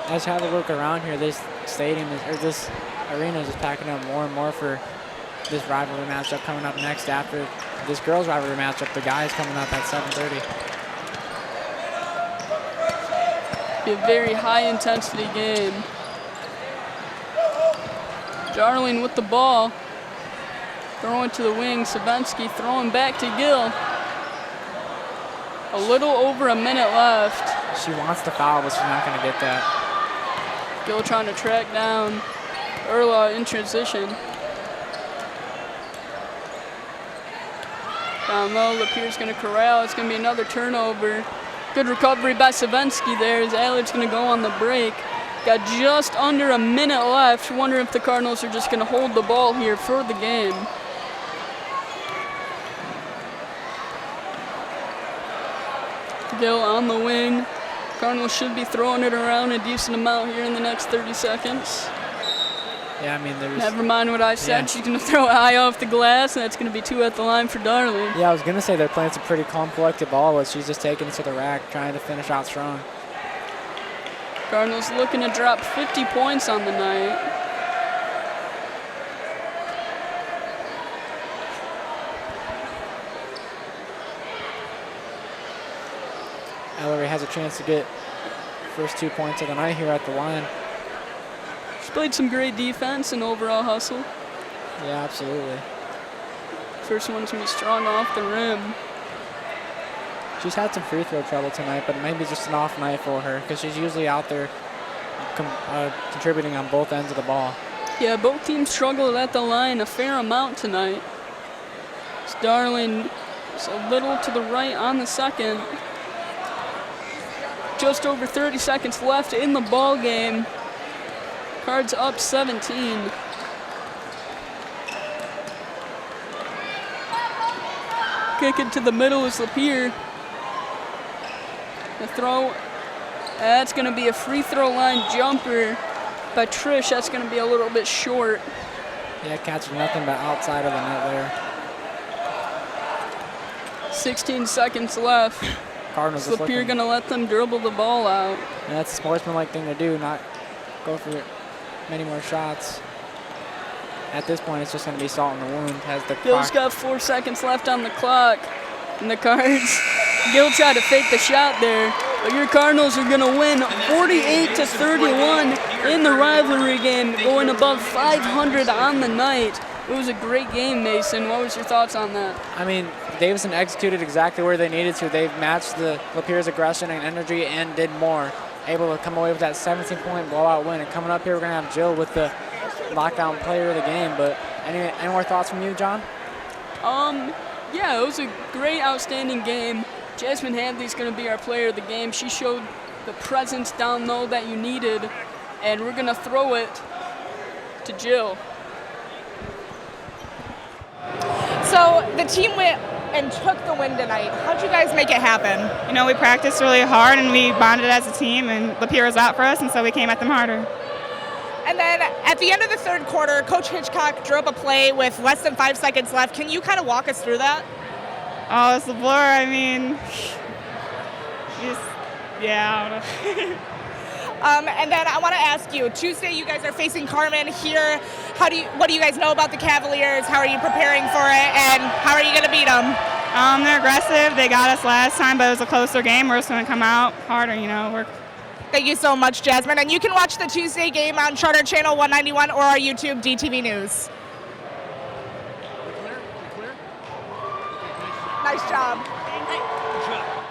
As you have a look around here, this stadium or this arena is just packing up more and more for this rivalry matchup coming up next after this girls' rivalry matchup. The guys coming up at 7:30. Be a very high-intensity game. Darling with the ball. Throwing to the wing. Savenski throwing back to Gill. A little over a minute left. She wants to foul, but she's not going to get that. Gill trying to track down Erla in transition. Down low, Lapeer's going to corral. It's going to be another turnover. Good recovery by Savenski there as Allard's going to go on the break. Got just under a minute left. Wonder if the Cardinals are just going to hold the ball here for the game. Gill on the wing. Cardinals should be throwing it around a decent amount here in the next 30 seconds. Yeah, I mean, there's... Never mind what I said. Yeah. She's going to throw it high off the glass, and that's going to be 2 at the line for Darling. Yeah, I was going to say they're playing some pretty calm, collected ball, but she's just taking it to the rack, trying to finish out strong. Cardinals looking to drop 50 points on the night. Ellery has a chance to get first 2 points of the night here at the line. She's played some great defense and overall hustle. Yeah, absolutely. First one's going to be strong off the rim. She's had some free throw trouble tonight, but maybe just an off night for her because she's usually out there contributing on both ends of the ball. Yeah, both teams struggled at the line a fair amount tonight. It's Darling is a little to the right on the second. Just over 30 seconds left in the ball game. Cards up 17. Kick it to the middle is Lapeer. The throw, that's going to be a free throw line jumper by Trish. That's going to be a little bit short. Yeah, catching nothing but outside of the net there. 16 seconds left. Cardinals just Lapeer looking, going to let them dribble the ball out. and that's a sportsmanlike thing to do, not go for many more shots. At this point, it's just going to be salt in the wound as the Gill's clock. got 4 seconds left on the clock. And the Cards, Gill tried to fake the shot there, but your Cardinals are going to win 48-31 in the rivalry game, going above 500 on the night. It was a great game, Mason. What was your thoughts on that? I mean, Davison executed exactly where they needed to. They matched the Lapeer's aggression and energy and did more. Able to come away with that 17-point blowout win. And coming up here, we're going to have Jill with the lockdown player of the game. But any more thoughts from you, John? Yeah, it was a great, outstanding game. Jasmine Hadley's going to be our player of the game. She showed the presence down low that you needed, and we're going to throw it to Jill. So the team went and took the win tonight. How'd you guys make it happen? You know, we practiced really hard and we bonded as a team, and Lapeer was out for us, and so we came at them harder. And then at the end of the third quarter, Coach Hitchcock drew up a play with less than 5 seconds left. Can you kind of walk us through that? Oh, it's Lapeer. I mean, I don't know. And then I want to ask you, Tuesday you guys are facing Carmen here. What do you guys know about the Cavaliers? How are you preparing for it, and how are you going to beat them? They're aggressive. They got us last time, but it was a closer game. We're just going to come out harder, work. Thank you so much, Jasmine. And you can watch the Tuesday game on Charter Channel 191 or our YouTube, DTV News. Nice job. Good job.